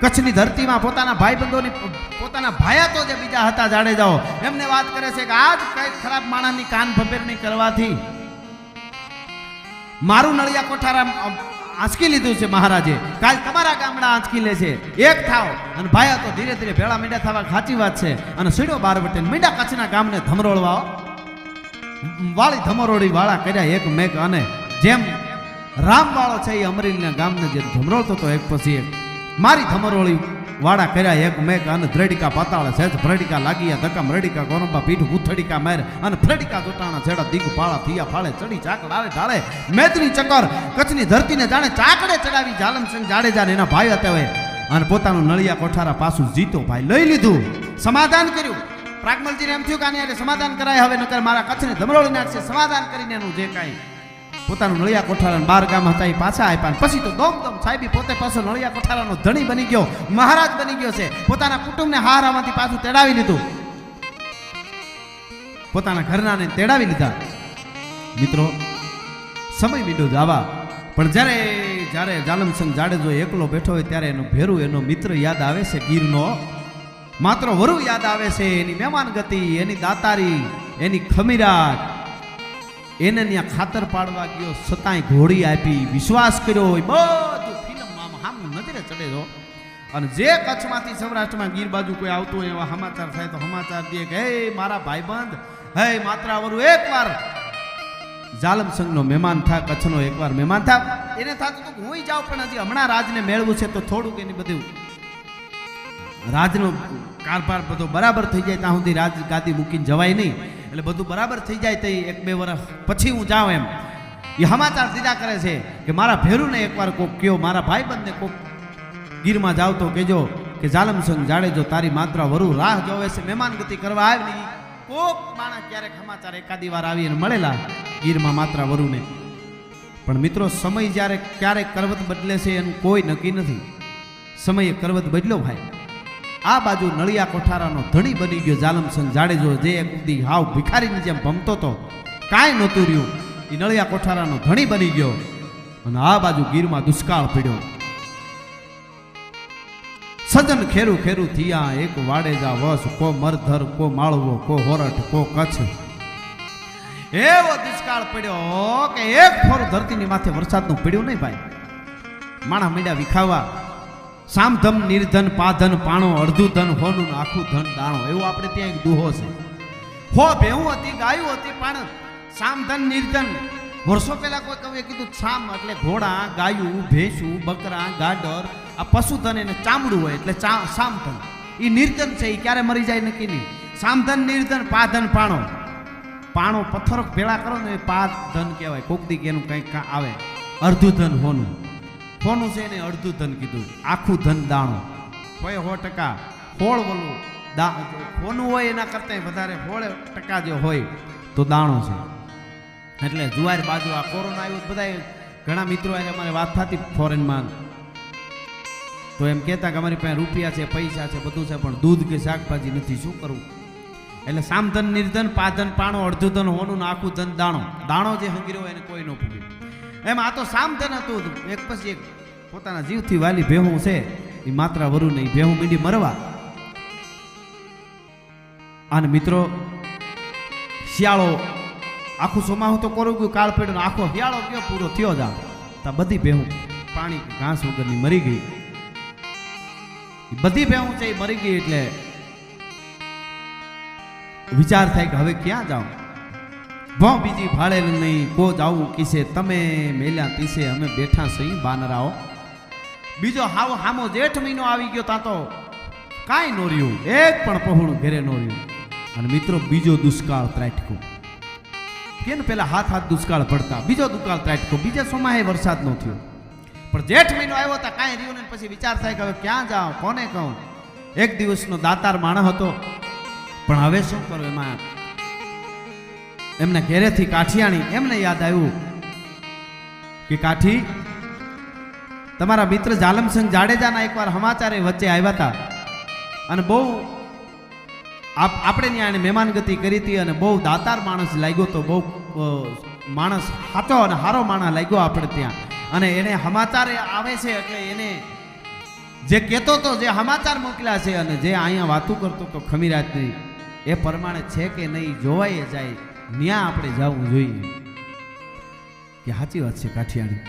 કચ્છની ધરતીમાં પોતાના ભાઈબંધોની, પોતાના ભાયા તો જે બીજા હતા જાડેજાઓ, એમને વાત કરે છે કે આજ કઈ ખરાબ માણસની કાન ભભેરણી કરવાથી મારું નળિયા કોઠારા આંચકી લીધું છે મહારાજે, કાલ તમારા ગામડા આંચકી લે છે, એક થાવ. અને ભાયા તો ધીરે ધીરે ભેળા મીંડા થવા સાચી વાત છે. અને સીડો બાર વટે મીંડા કચ્છના ગામને ધમરોળવા વાળી ધમરોળી વાળા કર્યા એક મેઘ. અને જેમ રામ વાળો છે એ અમરેલીના ગામને જે ધમરોળતો હતો એક પછી એક, મારી ધમરોળી વાળા કર્યા એક મેઘ. અને દ્રડિકા પાતાળે સહેજ ભ્રડિકા લાગીયા ધક્કા મરડિકા ગોરંબા પીઠ ઉથડિકા માર. અને ફ્રડિકા જોટાણા છેડા દીગ પાળા થિયા ફાળે ચડી ચાક ડાળે ઢાળે મેદની ચક્કર કચ્છની ધરતીને જાણે ચાકડે ચડાવી જાલમસિંહ જાડેજા એના ભાઈ હતા હોય. અને પોતાનું નળિયા કોઠારા પાછું જીતો ભાઈ લઈ લીધું, સમાધાન કર્યું. પ્રાગમલજીને એમ થયું કે આને યારે સમાધાન કરાય, હવે નકર મારા કચ્છને ધમરોળી નાખશે. સમાધાન કરીને એનું જે કાંઈ પોતાનું નળિયા કોઠારા 12 ગામ હતા એ પાછા આપ્યા. પછી તો દમ સાહેબી પોતે પાછો નળિયા કોઠારાનો ધણી બની ગયો, મહારાજ બની ગયો છે. પોતાના કુટુંબને હારામાંથી પાછું તેડાવી લીધું, પોતાના ઘરનાને તેડાવી લીધા. મિત્રો સમય મીંડો જાવા, પણ જ્યારે જાલમસિંહ જાડેજો એકલો બેઠો હોય ત્યારે એનો ભેરું, એનો મિત્ર યાદ આવે છે. ગીરનો માત્ર વરુ યાદ આવે છે, એની મહેમાન ગતિ, એની દાતારી, એની ખમીરાત. એને ત્યાં ખાતર પાડવા ગયો, છતાંય ઘોડી આપી, વિશ્વાસ કર્યો હોય, બધું ફિલ્મમાં સામું નજરે ચડે જો. અને જે કચ્છમાંથી સૌરાષ્ટ્રમાં ગીર બાજુ કોઈ આવતું હોય એવા સમાચાર થાય તો સમાચાર દે કે હે મારા ભાઈબંધ, હે માત્રાવરુ એકવાર જાલમસિંહનો મહેમાન થા, કચ્છનો એકવાર મહેમાન થા. એને થતું તો હું જાઉં, પણ હજી હમણાં રાજને મેળવું છે તો થોડુંક એની બધું રાજનો કારભાર બધો બરાબર થઈ જાય ત્યાં સુધી રાજ ગાદી મૂકીને જવાય નહીં. એટલે બધું બરાબર થઈ જાય તો 1-2 વર્ષ પછી હું જાઉં એમ એ સમાચાર દીધા કરે છે કે મારા ભેરુને એકવાર કોક કયો, મારા ભાઈબંધને કોક ગીરમાં જાવ તો કહેજો કે જાલમસિંહ જાડેજો તારી માત્રા વરુ રાહ જોવે છે, મહેમાન ગતિ કરવા આવે નહીં. કોક માણસ ક્યારેક સમાચાર એકાદી વાર આવીને મળેલા ગીરમાં માત્રા વરુને. પણ મિત્રો સમય જ્યારે ક્યારેક કરવત બદલે છે એનું કોઈ નક્કી નથી. સમયે કરવત બદલ્યો ભાઈ. આ બાજુ નળિયા કોઠારાનો ધણી બની ગયો જાલમસિંહ જાડેજો, જે એક દી હાવ ભિખારીની જેમ ભમતો હતો, કાંઈ નહોતું રહ્યું, એ નળિયા કોઠારાનો ધણી બની ગયો. અને આ બાજુ ગીરમાં દુષ્કાળ પડ્યો. સજન ખેરું ખેરું થિયા, એક વાડેજા વસ, કો મરધર, કો માળવો, કો હોરઠ, કો કચ્છ. એવો દુષ્કાળ પડ્યો કે એક ફોરું ધરતીની માથે વરસાદનું પડ્યું નહીં ભાઈ. માણા મીંડા વિખાવા, સામધમ નિર્ધન પાધન પાણો, અડધું ધન હોનું આખું ધન દાણો. એવું આપણે ત્યાં એક દુહો છે. હો ભેહું હતી, ગાયું હતી, પણ સામધન નિર્ધન. વર્ષો પહેલા કોઈ કવિએ કીધું સામ એટલે ઘોડા, ગાયું, ભેંસું, બકરા, ગાડર, આ પશુધન એને ચામડું હોય એટલે સામધન. એ નિર્ધન છે, એ ક્યારે મરી જાય નક્કી નહીં. સામધન નિર્ધન પાધન પાણો. પાણો પથ્થરો ભેળા કરો ને એ પાધન કહેવાય. કોક દી એનું કંઈક આવે. અડધું ધન હોનું, હોનું છે એને અડધું ધન કીધું, આખું ધન દાણો. હોય 100% હોળ વલું હોનું હોય એના કરતાં વધારે 100% જો હોય તો દાણો છે. એટલે જુવાર બાજુ આ કોરોના આવ્યો, બધા ઘણા મિત્રો અમારે વાત થતી ફોરેનમાં, તો એમ કહેતા કે અમારી પાસે રૂપિયા છે, પૈસા છે, બધું છે, પણ દૂધ કે શાકભાજી નથી, શું કરવું? એટલે સામધન નિર્ધન પાધન પાણો, અડધું ધન હોનું ને આખું ધન દાણો. દાણો જે હંગીરો હોય એને કોઈ ન પૂગ્યું. એમ આ તો સામધન હતું. એક પછી એક પોતાના જીવથી વાલી ભેહું છે એ માત્રા વરુ નહીં, ભેહું મીંડી મરવા. અને મિત્રો શિયાળો આખું સોમાહું તો કોરું ગયું, કાળ પડ્યો, આખો શિયાળો કયો પૂરો થયો જાવ તો બધી ભેહું પાણી ઘાસ વગરની મરી ગઈ. બધી ભેહું છે એ મરી ગઈ. એટલે વિચાર થાય કે હવે ક્યાં જાઉં? ભો બીજી ભાળેલ નહીં, કો જાવું કિસે, તમે મેલ્યા તીસે, અમે બેઠા સહી બાનરાઓ. બીજો હામો જેઠ મહિનો આવી ગયો, ત્યાં તો કાંઈ નો રહ્યું, એક પણ પહોળું ઘરે નો રહ્યું. અને મિત્રો બીજો દુષ્કાળ ત્રાટકો. કે પેલા હાથ દુષ્કાળ પડતા, બીજો દુષ્કાળ ત્રાટકો. બીજા સોમાહે વરસાદ નો થયો, પણ જેઠ મહિનો આવ્યો તો કાંઈ રહ્યું ને પછી વિચાર થાય કે હવે ક્યાં જાઉં, કોને કહું. એક દિવસનો દાતાર માણસ હતો, પણ હવે શું કરું. એમાં એમને ઘેરેથી કાઠિયાણી એમને યાદ આવ્યું કે કાઠી, તમારા મિત્ર જાલમસિંહ જાડેજાના એકવાર સમાચારે વચ્ચે આવ્યા હતા અને બહુ આપણે ત્યાં એને મહેમાનગતિ કરી હતી અને બહુ દાતાર માણસ લાગ્યો તો, બહુ માણસ સાચો અને સારો માણસ લાગ્યો આપણે ત્યાં. અને એને સમાચારે આવે છે એટલે એને જે કહેતો હતો, જે સમાચાર મોકલ્યા છે અને જે અહીંયા વાતું કરતો હતો ખમીરાજની, એ પ્રમાણે છે કે નહીં જોવાય જાય, ત્યાં આપણે જવું જોઈએ. કે સાચી વાત છે કાઠિયાણી.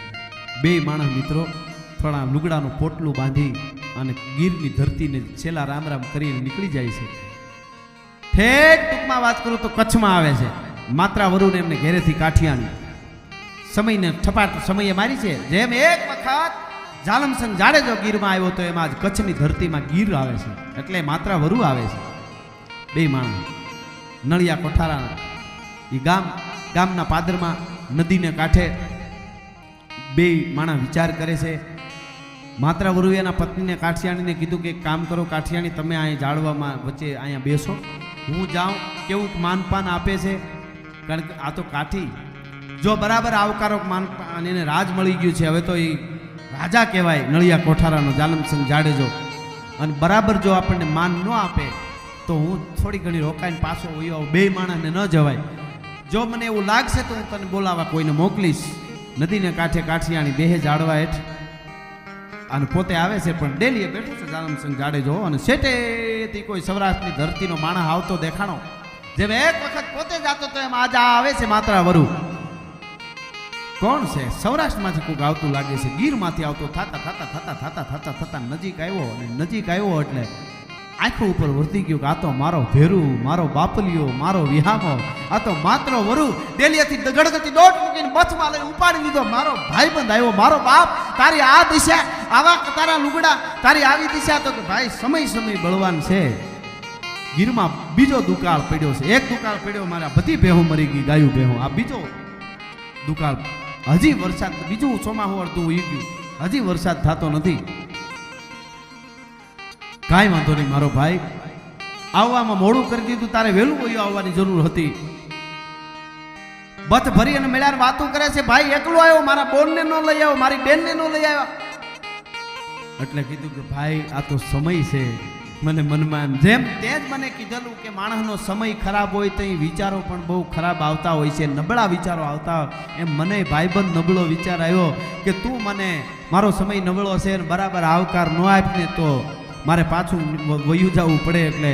બે માણસ મિત્રો થોડા લુગડાનું પોટલું બાંધી અને ગીરની ધરતીને છેલ્લા રામ રામ કરીને નીકળી જાય છે. ઠેઠ ટૂંકમાં વાત કરું તો કચ્છમાં આવે છે. માત્રા વરુને એમને ઘેરેથી કાઠિયાણી સમયને ઠપાટ સમયે મારી છે. જેમ એક વખત જાલમસિંહ જાડેજો ગીરમાં આવ્યો તો એમાં જ કચ્છની ધરતીમાં ગીર આવે છે, એટલે માત્રા વરુ આવે છે. બે માણસ નળિયા કોઠારાના એ ગામના પાદરમાં નદીને કાંઠે બે માણસ વિચાર કરે છે. માત્રા વરુએ એના પત્નીને કાઠિયાણીને કીધું કે એક કામ કરો કાઠિયાણી, તમે અહીંયા જાળવામાં વચ્ચે અહીંયા બેસો, હું જાઉં. કેવું માનપાન આપે છે, કારણ કે આ તો કાઠી જો બરાબર આવકારો માનપાન એને રાજ મળી ગયું છે, હવે તો એ રાજા કહેવાય નળિયા કોઠારાનો જાલમસિંહ જાડેજો. અને બરાબર જો આપણને માન ન આપે તો હું થોડી ઘણી રોકાઈને પાછો વયો આવું. બે માણસને ન જવાય. જો મને એવું લાગશે તો હું તને બોલાવા કોઈને મોકલીશ. નદીને કાંઠે કાઠિયાણી બેહે જાડવા હેઠ અને પોતે આવે છે, પણ ડેલીએ બેઠો છે જાલમસિંહ જાડેજો. અને શેઠેથી કોઈ સૌરાષ્ટ્રની ધરતીનો માણસ આવતો દેખાણો. જેમ એક વખત પોતે જતો તો એમ આજે આવે છે માત્રા વરુ. કોણ છે? સૌરાષ્ટ્રમાંથી કોઈક આવતું લાગે છે, ગીરમાંથી આવતો થતા નજીક આવ્યો. અને નજીક આવ્યો એટલે આંખો ઉપર વર્તી ગયું કે આ તો મારો ભેરું, મારો બાપલિયો, મારો વિહામો, આ તો માત્ર વરુ. ડેલીએથી ગડગતી દોટ મૂકીને બથમાં લઈને ઉપાડી લીધો. મારો ભાઈબંધ આવ્યો, મારો બાપ. તારી આ દિશા, આવા તારા લુગડા, તારી આવી દિશા. તો ભાઈ સમય બળવાન છે. ગીરમાં બીજો દુકાળ પડ્યો છે. એક દુકાળ પડ્યો, મારા બધી ભેહું મરી ગઈ, ગાયું ભેહું. આ બીજો દુકાળ. હજી વરસાદ, બીજું ચોમાસું અડધું ઉઈ ગયું, હજી વરસાદ થતો નથી. કાંઈ વાંધો નહીં મારો ભાઈ, આવવામાં મોડું કરી દીધું, તારે વહેલું વયું આવવાની જરૂર હતી. બથ ભરી અને મેળાર વાતો કરે છે. ભાઈ એકલો આવ્યો, મારા બોનને ન લઈ આવ્યો, મારી બેનને ન લઈ આવ્યા. એટલે કીધું કે ભાઈ આ તો સમય છે. મને મનમાં જેમ તે જ મને કીધેલું કે માણસનો સમય ખરાબ હોય તો એ વિચારો પણ બહુ ખરાબ આવતા હોય છે, નબળા વિચારો આવતા. એમ મને ભાઈબંધ નબળો વિચાર આવ્યો કે તું મને, મારો સમય નબળો છે ને બરાબર આવકાર ન આપને તો મારે પાછું વયું જવું પડે. એટલે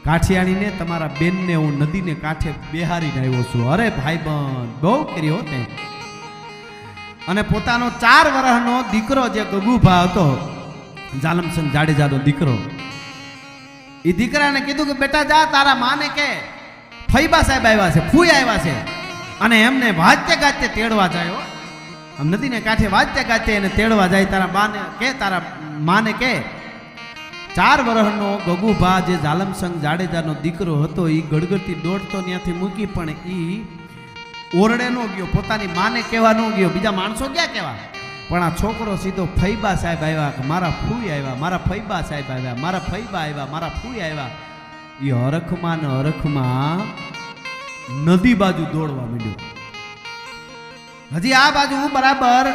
કાઠિયાણીને તમારા બેનને હું નદીને કાંઠે બેહારીને આવ્યો છું. અરે ભાઈબંધ બહુ કર્યો તે. અને પોતાનો 4 વર્ષનો દીકરો જે ગગુભા હતો, જાલમસિંહ જાડેજાનો દીકરો, એ દીકરાને કીધું કે બેટા જા, તારા માને કે ફૈબા સાહેબ આવ્યા છે, ફૂઈ આવ્યા છે, અને એમને વાજતે ગાજતે તેડવા જાય. આમ નદીને કાંઠે વાજતે ગાજતે એને તેડવા જાય. તારા બાને કે, તારા માને કે 4 વર્ષનો ગગુભા જે જાલમસિંહ જાડેજાનો દીકરો હતો, એ ગડગડતી દોડતો ત્યાંથી મૂકી, પણ એ ઓરડે ન ગયો, પોતાની માને કહેવા ન ગયો. બીજા માણસો ક્યાં કહેવા, પણ આ છોકરો સીધો ફૈબા સાહેબ આવ્યા, મારા ફૂઈ આવ્યા, મારા ફૈબા સાહેબ આવ્યા, મારા ફૈબા આવ્યા, મારા ફૂઈ આવ્યા. એ હરખમાં ને હરખમાં નદી બાજુ દોડવા માંડ્યો. હજી આ બાજુ બરાબર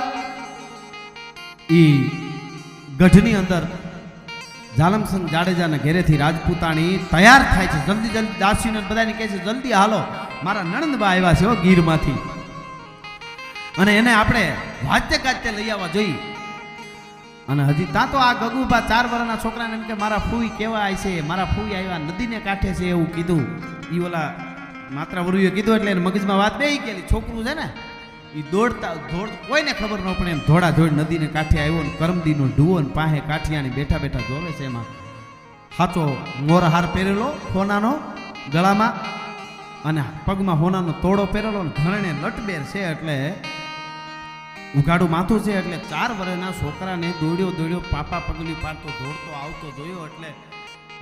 એ ગઢની અંદર જાલમસિંહ જાડેજાના ઘેરેથી રાજપૂતાણી તૈયાર થાય છે. જલ્દી દાસીને બધાને કહે છે જલ્દી હાલો, મારા નણંદબા આવ્યા છે ગીરમાંથી, અને એને આપણે વાજતે ગાજતે લઈ આવવા જોઈએ. અને હજી ત્યાં તો આ ગગુભા 4 વર્ષના છોકરાને એમ કે મારા ફૂઈ કેવા આવે છે, મારા ફૂઈ આવ્યા, નદીને કાંઠે છે એવું કીધું. એ ઓલા માત્રા વરુએ કીધું એટલે એને મગજમાં વાત બેહી ગયેલી. છોકરું છે ને એ દોડતા કોઈને ખબર ન પડે એમ ધોડા ધોડ નદીને કાંઠે આવ્યો ને કરમદીનો ઢુવો ને પાસે કાઠિયાણી બેઠા બેઠા જોવે છે. એમાં સાચો મોરહાર પહેરેલો હોનાનો ગળામાં, અને પગમાં હોનાનો તોડો પહેરેલો ને ઘરણે લટબેર છે, એટલે ઉઘાડું માથું છે. એટલે 4 વર્ષના છોકરાને દોડ્યો પાપા પગલી પાડતો દોડતો આવતો જોયો. એટલે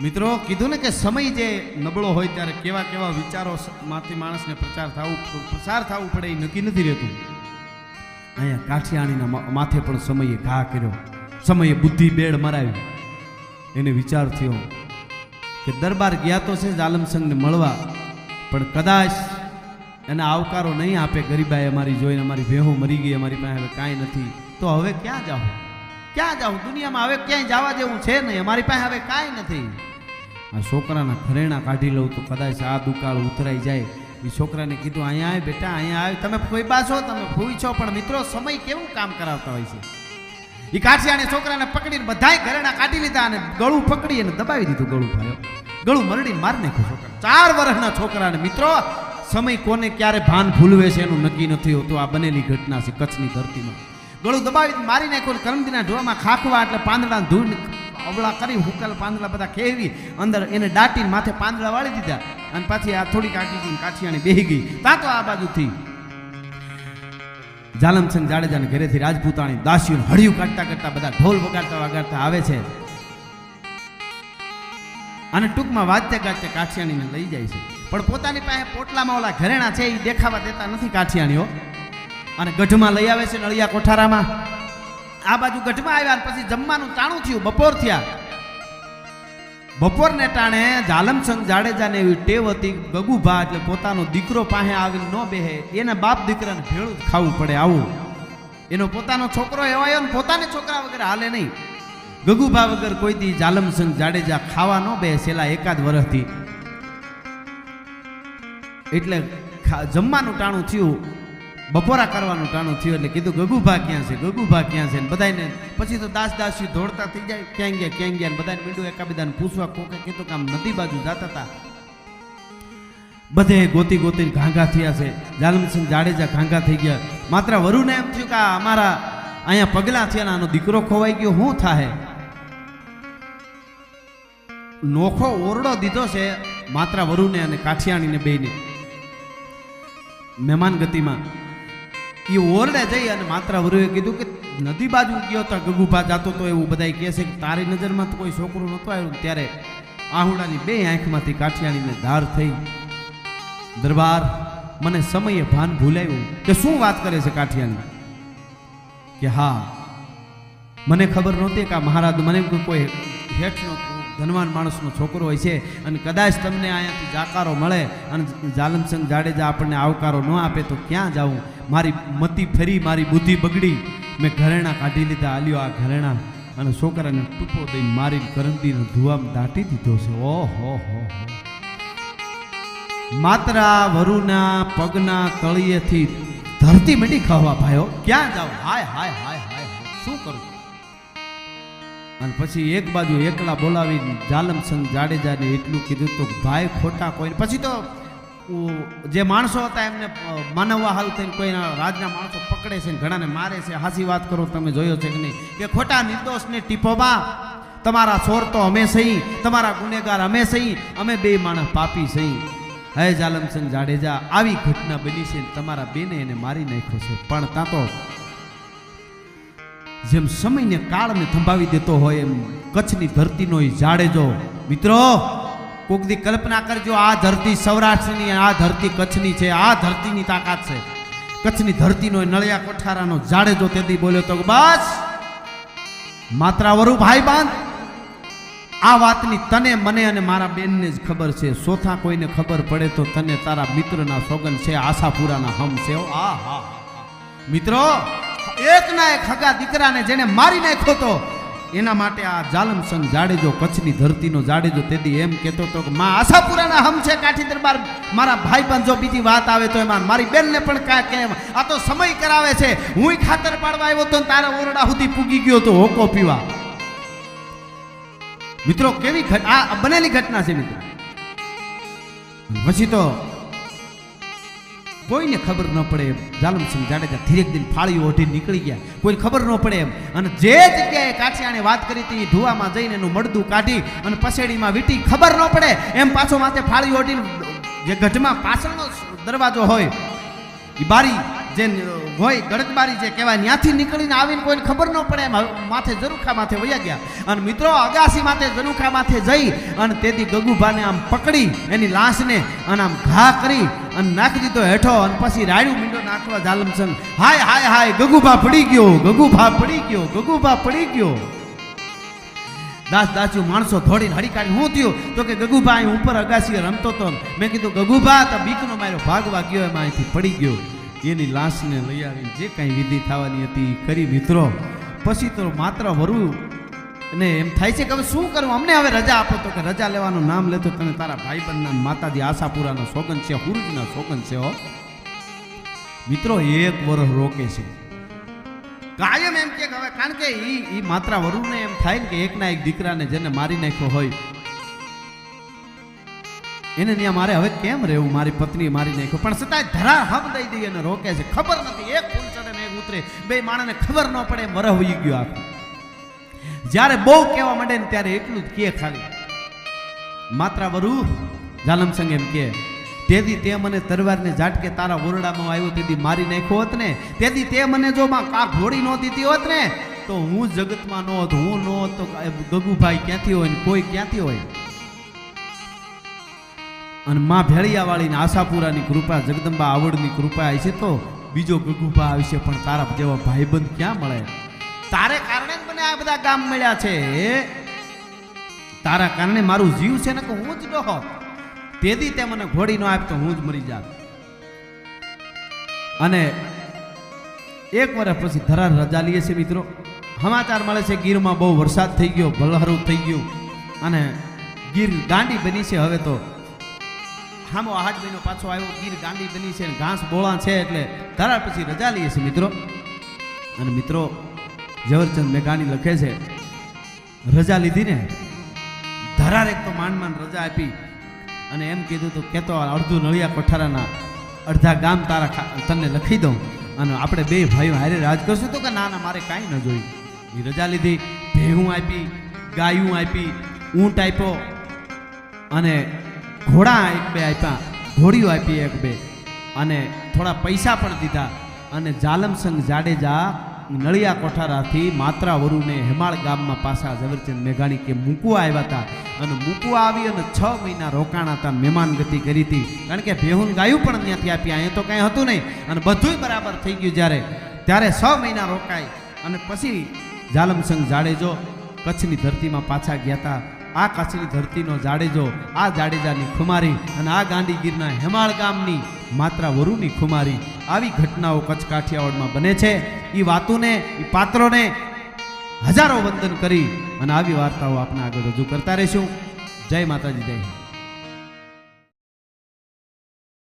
મિત્રો કીધું ને કે સમય જે નબળો હોય ત્યારે કેવા વિચારો માંથી માણસને પ્રસાર થવું પડે એ નક્કી નથી રહેતું. અહીંયા કાઠિયાણીના માથે પણ સમયે ઘા કર્યો, સમયે બુદ્ધિ બેડ મરાવી. એને વિચાર થયો કે દરબાર ગયા તો છે જાલમસંગને મળવા, પણ કદાચ એને આવકારો નહીં આપે. ગરીબાઈ અમારી જોઈને અમારી ભેહો મરી ગઈ, અમારી પાસે હવે કાંઈ નથી, તો હવે ક્યાં જાઉં? ક્યાં જાઉં? દુનિયામાં હવે ક્યાંય જવા જેવું છે નહીં, અમારી પાસે હવે કાંઈ નથી. આ છોકરાના ઘરેણા કાઢી લઉં તો કદાચ આ દુકાળ ઉતરાઈ જાય. એ છોકરાને કીધું અહીંયા આવે બેટા, અહીંયા આવે. તમે ફોઈબા છો, તમે ફૂઈ છો, પણ મિત્રો સમય કેવું કામ કરાવતા હોય છે. એ કાઠિયાને છોકરાને પકડીને બધાય ઘરેણા કાઢી લીધા અને ગળું પકડી અને દબાવી દીધું. ગળું ભાઈઓ ગળું મરડીને મારી નાખ્યું છોકરા. 4 વર્ષના છોકરાને. મિત્રો સમય કોને ક્યારે ભાન ભૂલવે છે એનું નક્કી નથી હોતું. આ બનેલી ઘટના છે કચ્છની ધરતીમાં. ગળું દબાવી મારી નાખ્યું. કરમદીના ઢોળમાં ખાખવા એટલે પાંદડા ધૂળ અવળા કરી હુકાલ પાંદડા બધા ખેવી અંદર એને દાટીને માથે પાંદડા વાળી દીધા. અને પાછી આ થોડીક આગી કાઠિયાણી બેહી ગઈ. ત્યાં તો આ બાજુથી જાલમસંગ જાડેજાને ઘરેથી રાજપૂતાણી દાસીઓ હળિયું કાઢતા કાઢતા બધા ઢોલ વગાડતા વગાડતા આવે છે અને ટૂંકમાં વાજતે ગાજતે કાઠિયાણીને લઈ જાય છે. પણ પોતાની પાસે પોટલામાં ઓલા ઘરેણા છે એ દેખાવા દેતા નથી કાઠિયાણીઓ. અને ગઢમાં લઈ આવે છે નળિયા કોઠારામાં. આ બાજુ ગઢમાં આવ્યા પછી જમવાનું ટાણું થયું. બપોર થયા. બપોરને ટાણે જાલમસંગ જાડેજાને એવી ટેવ હતી, ગગુભા એટલે પોતાનો દીકરો પાસે આવીને ન બેહે, એના બાપ દીકરાને ભેળું જ ખાવું પડે. આવું એનો પોતાનો છોકરો એવાયો ને પોતાને છોકરા વગર હાલે નહીં. ગગુભા વગર કોઈ દી જાલમસંગ જાડેજા ખાવા ન બે છેલ્લા 1 વર્ષથી. એટલે જમવાનું ટાણું થયું, બપોરા કરવાનું ટાણું થયું. એટલે કીધું ગગુભા ક્યાં છે, ગગુભા ક્યાં છે. બધાને પછી તો દાસી દોડતા થઈ જાય, ક્યાં ગયા. બધાને મીંડું એકાબીજાને પૂછવા. કોકે કીધું કે આમ નદી બાજુ જતા હતા. બધે ગોતી ગોતીને ઘાંઘા થયા છે. જાલમસંગ જાડેજા ઘાંઘા થઈ ગયા. માત્ર વરુને એમ થયું કે અમારા અહીંયા પગલા થયા ને આનો દીકરો ખોવાઈ ગયો, શું થાય? નોખો ઓરડો દીધો છે માત્ર વરુને અને કાઠિયાણીને બેયને મહેમાન ગતિમાં. એ ઓરડે જઈ અને માત્ર વરુએ કીધું કે નદી બાજુ ગયો તો ગગુભા જાતો તો એવું બધા કહે છે કે તારી નજરમાં તો કોઈ છોકરું નહોતું આવ્યું. ત્યારે આહુડાની 2 આંખમાંથી કાઠિયાણીને ધાર થઈ. દરબાર મને સમયે ભાન ભૂલાયું કે શું વાત કરે છે કાઠિયાણી. કે હા મને ખબર નહોતી કે આ મહારાજ મને કોઈ હેઠનો ધનવાન માણસનો છોકરો હોય છે અને કદાચ તમને અહીંયાથી જાકારો મળે અને જાલમસંગ જાડેજા આપણને આવકારો ન આપે તો ક્યાં જાઉં? મારી મતિ ફરી, મારી બુદ્ધિ બગડી. મેં ઘરેણા કાઢી લીધા. આલ્યો આ ઘરેણા અને છોકરાને ટૂંપો દઈને મારી કરંદીનો ધુવામાં દાટી દીધો છે. ઓહો હો. માત્ર વરુના પગના તળિયેથી ધરતી મંડી ખાવા ભાઈઓ. ક્યાં જાવ? હાય હાય હાય હાય શું કરું? અને પછી એક બાજુ એકલા બોલાવી જાલમસંગ જાડેજાને એટલું કીધું તો ભાઈ ખોટા કોઈ. પછી તો જે માણસો હતા એમને માનવવા હાલ થઈને કોઈના રાજના માણસો પકડે છે ને ઘણાને મારે છે. હાસી વાત કરો, તમે જોયો છે કે નહીં કે ખોટા નિર્દોષને ટીપોમાં તમારા ચોર તો અમે સહી, તમારા ગુનેગાર અમે સહી, અમે 2 માણસ પાપી સહી. હે જાલમસંગ જાડેજા આવી ઘટના બની છે, તમારા બેને એને મારી નાખ્યો છે. પણ ત્યાં તો જેમ સમયને કાળને થંભાવી દેતો હોય એમ કચ્છની ધરતીનો એ જાડેજો. મિત્રો કોક દી કલ્પના કરજો, આ ધરતી સૌરાષ્ટ્રની, આ ધરતી કચ્છની છે. આ ધરતીની તાકાત છે. કચ્છની ધરતીનો નળિયા કોઠારાનો જાડેજો તેથી બોલ્યો તો બસ માત્રાવરુ ભાઈ બાંધ. આ વાતની તને, મને અને મારા બેનને જ ખબર છે. ચોથા કોઈને ખબર પડે તો તને તારા મિત્રના સોગન છે, આશાપુરાના હમ છે. આ હા મિત્રો, એકના એક હગા દીકરાને જેને મારી નાખ્યો તો એના માટે આ જાલમસંગ જાડેજો કચ્છની ધરતીનો જાડેજો તેથી એમ કહેતો હતો કે માં આશાપુરાના હમ છે. કાઠી દરબાર મારા ભાઈ બંધ જો બીજી વાત આવે તો એમાં મારી બેનને પણ કાંઈ કેમ. આ તો સમય કરાવે છે. હું ખાતર પાડવા આવ્યો તો તારા ઓરડા સુધી પૂગી ગયો તો હોકો પીવા. મિત્રો કેવી આ બનેલી ઘટના છે મિત્રો. પછી તો કોઈને ખબર ન પડે એમ જાલમસંગ જાડેજા ધીરેક દિન ફાળીઓ ઓઢી નીકળી ગયા. કોઈને ખબર ન પડે એમ. અને જે જગ્યાએ કાઠિયાણે વાત કરી હતી ધુવામાં જઈને એનું મળદું કાઢી અને પસેડીમાં વીટી, ખબર ન પડે એમ પાછો માથે ફાળી ઓઢીને જે ગઢમાં પાછળનો દરવાજો હોય એ બારી જે હોય ગળતબારી જે કહેવાય ત્યાંથી નીકળીને આવીને કોઈને ખબર ન પડે એમ માથે ઝરૂખા માથે વયા ગયા. અને મિત્રો અગાસી માથે ઝરૂખા માથે જઈ અને તેથી ગગુભાને આમ પકડી એની લાશને અને આમ ઘા કરી અને નાખી દીધો હેઠો. અને પછી રાયડું મીંડો નાખવા ઝાલમસંગ હાય હાય હાય ગગુભા પડી ગયો, ગગુભા પડી ગયો, ગગુભા પડી ગયો. દાસ દાસ્યુ માણસો ધોડીને હળી કાઢી હું થયું તો કે ગગુભા અહીં ઉપર અગાસીએ રમતો હતો. મેં કીધું ગગુભા તો બીકનો માર્યો ભાગવા ગયો એમાં અહીંથી પડી ગયો. એની લાશને લઈ આવીને જે કાંઈ વિધિ થવાની હતી કરી મિત્રો. પછી તો માત્ર વરુ અને એમ થાય છે કે હવે શું કરું, અમને હવે રજા આપો. તો કે રજા લેવાનું નામ લેતો તને તારા ભાઈબંધના માતાજી આશાપુરાનો સોગન છે, હુરજના સોગન છે. હો મિત્રો 1 વર્ષ રોકે છે કાયમ એમ કે હવે, કારણ કે ઈ માત્ર વરુને એમ થાય ને કે એકના એક દીકરાને જેને મારી નાખ્યો હોય એને ત્યાં મારે હવે કેમ રહેવું, મારી પત્ની મારી નાખ્યો. પણ છતાંય ધરા હમ દઈ દઈ અને રોકે છે. ખબર નથી એક ફૂલ ચડે ને એક ઉતરે, બે માણસને ખબર ન પડે એમ વરહ વહી ગયો આખું. જ્યારે બહુ કહેવા માંડે ને ત્યારે એટલું જ કે ખાલી માત્ર વરુ ઝાલમસંગ એમ કે તેથી તે મને તરવારને ઝાટકે તારા ઓરડામાં આવ્યો તેથી મારી નાખ્યો હોત ને, તેથી તે મને જો આ ઘોડી ન દીધી હોત ને તો હું જગતમાં ન હોત, હું ન હોત તો ગગુભાઈ ક્યાંથી હોય ને કોઈ ક્યાંથી હોય. અને માં ભેળિયાવાળીને આશાપુરાની કૃપા, જગદંબા આવડની કૃપા આવી છે તો બીજો ગગુભા આવી છે. પણ તારા જેવા ભાઈબંધ ક્યાં મળે? તારે કારણે જ મને આ બધા ગામ મળ્યા છે. તારા કારણે મારું જીવ છે ને કે હું જ ડોહો, તેથી તે મને ઘોડી ન આપ તો હું જ મરી જાત. અને 1 વર્ષ પછી ધરાર રજા લઈએ છે મિત્રો. સમાચાર મળે છે ગીરમાં બહુ વરસાદ થઈ ગયો, ભલહરું થઈ ગયું અને ગીર ગાંડી બની છે. હવે તો હામો 8 મહિનો પાછો આવ્યો, ગીર ગાંડી બની છે, ઘાસ બોળા છે, એટલે ધરાર પછી રજા લઈએ છે મિત્રો. અને મિત્રો ઝવેરચંદ મેઘાણી લખે છે રજા લીધી ને ધરાર એક તો માંડ રજા આપી અને એમ કીધું તો કેતો અડધું નળિયા કોઠારાના અડધા ગામ તારા તને લખી દઉં અને આપણે 2 ભાઈઓ હારે રાજ કરશું. તો કે ના ના મારે કાંઈ ન જોયું. એ રજા લીધી, ભેહું આપી, ગાયું આપી, ઊંટ આપ્યો અને ઘોડા 1-2 આપ્યા, ઘોડીઓ આપી 1-2 અને થોડા પૈસા પણ દીધા. અને ઝાલમસંગ જાડેજા નળિયા કોઠારાથી માત્રા વરુને હેમાળ ગામમાં પાછા ઝવેરચંદ મેઘાણી કે મૂકવા આવ્યા હતા. અને મૂકવા આવી અને 6 મહિના રોકાણા હતા, મહેમાન ગતિ કરી હતી. કારણ કે ભેહુન ગાયું પણ ત્યાંથી આપી, અહીંયા તો કાંઈ હતું નહીં. અને બધુંય બરાબર થઈ ગયું ત્યારે 6 મહિના રોકાય અને પછી ઝાલમસંગ જાડેજો કચ્છની ધરતીમાં પાછા ગયા હતા. આ કચ્છની ધરતીનો જાડેજો, આ જાડેજાની ખુમારી અને આ ગાંધીગીરના હેમાળ ગામની માત્રા વરુની ખુમારી. આવી ઘટનાઓ કચ્છ કાઠિયાવાડમાં બને છે. એ વાતોને, એ પાત્રોને હજારો વંદન કરી અને આવી વાર્તાઓ આપને આગળ રજૂ કરતા રહીશું. જય માતાજી, જય.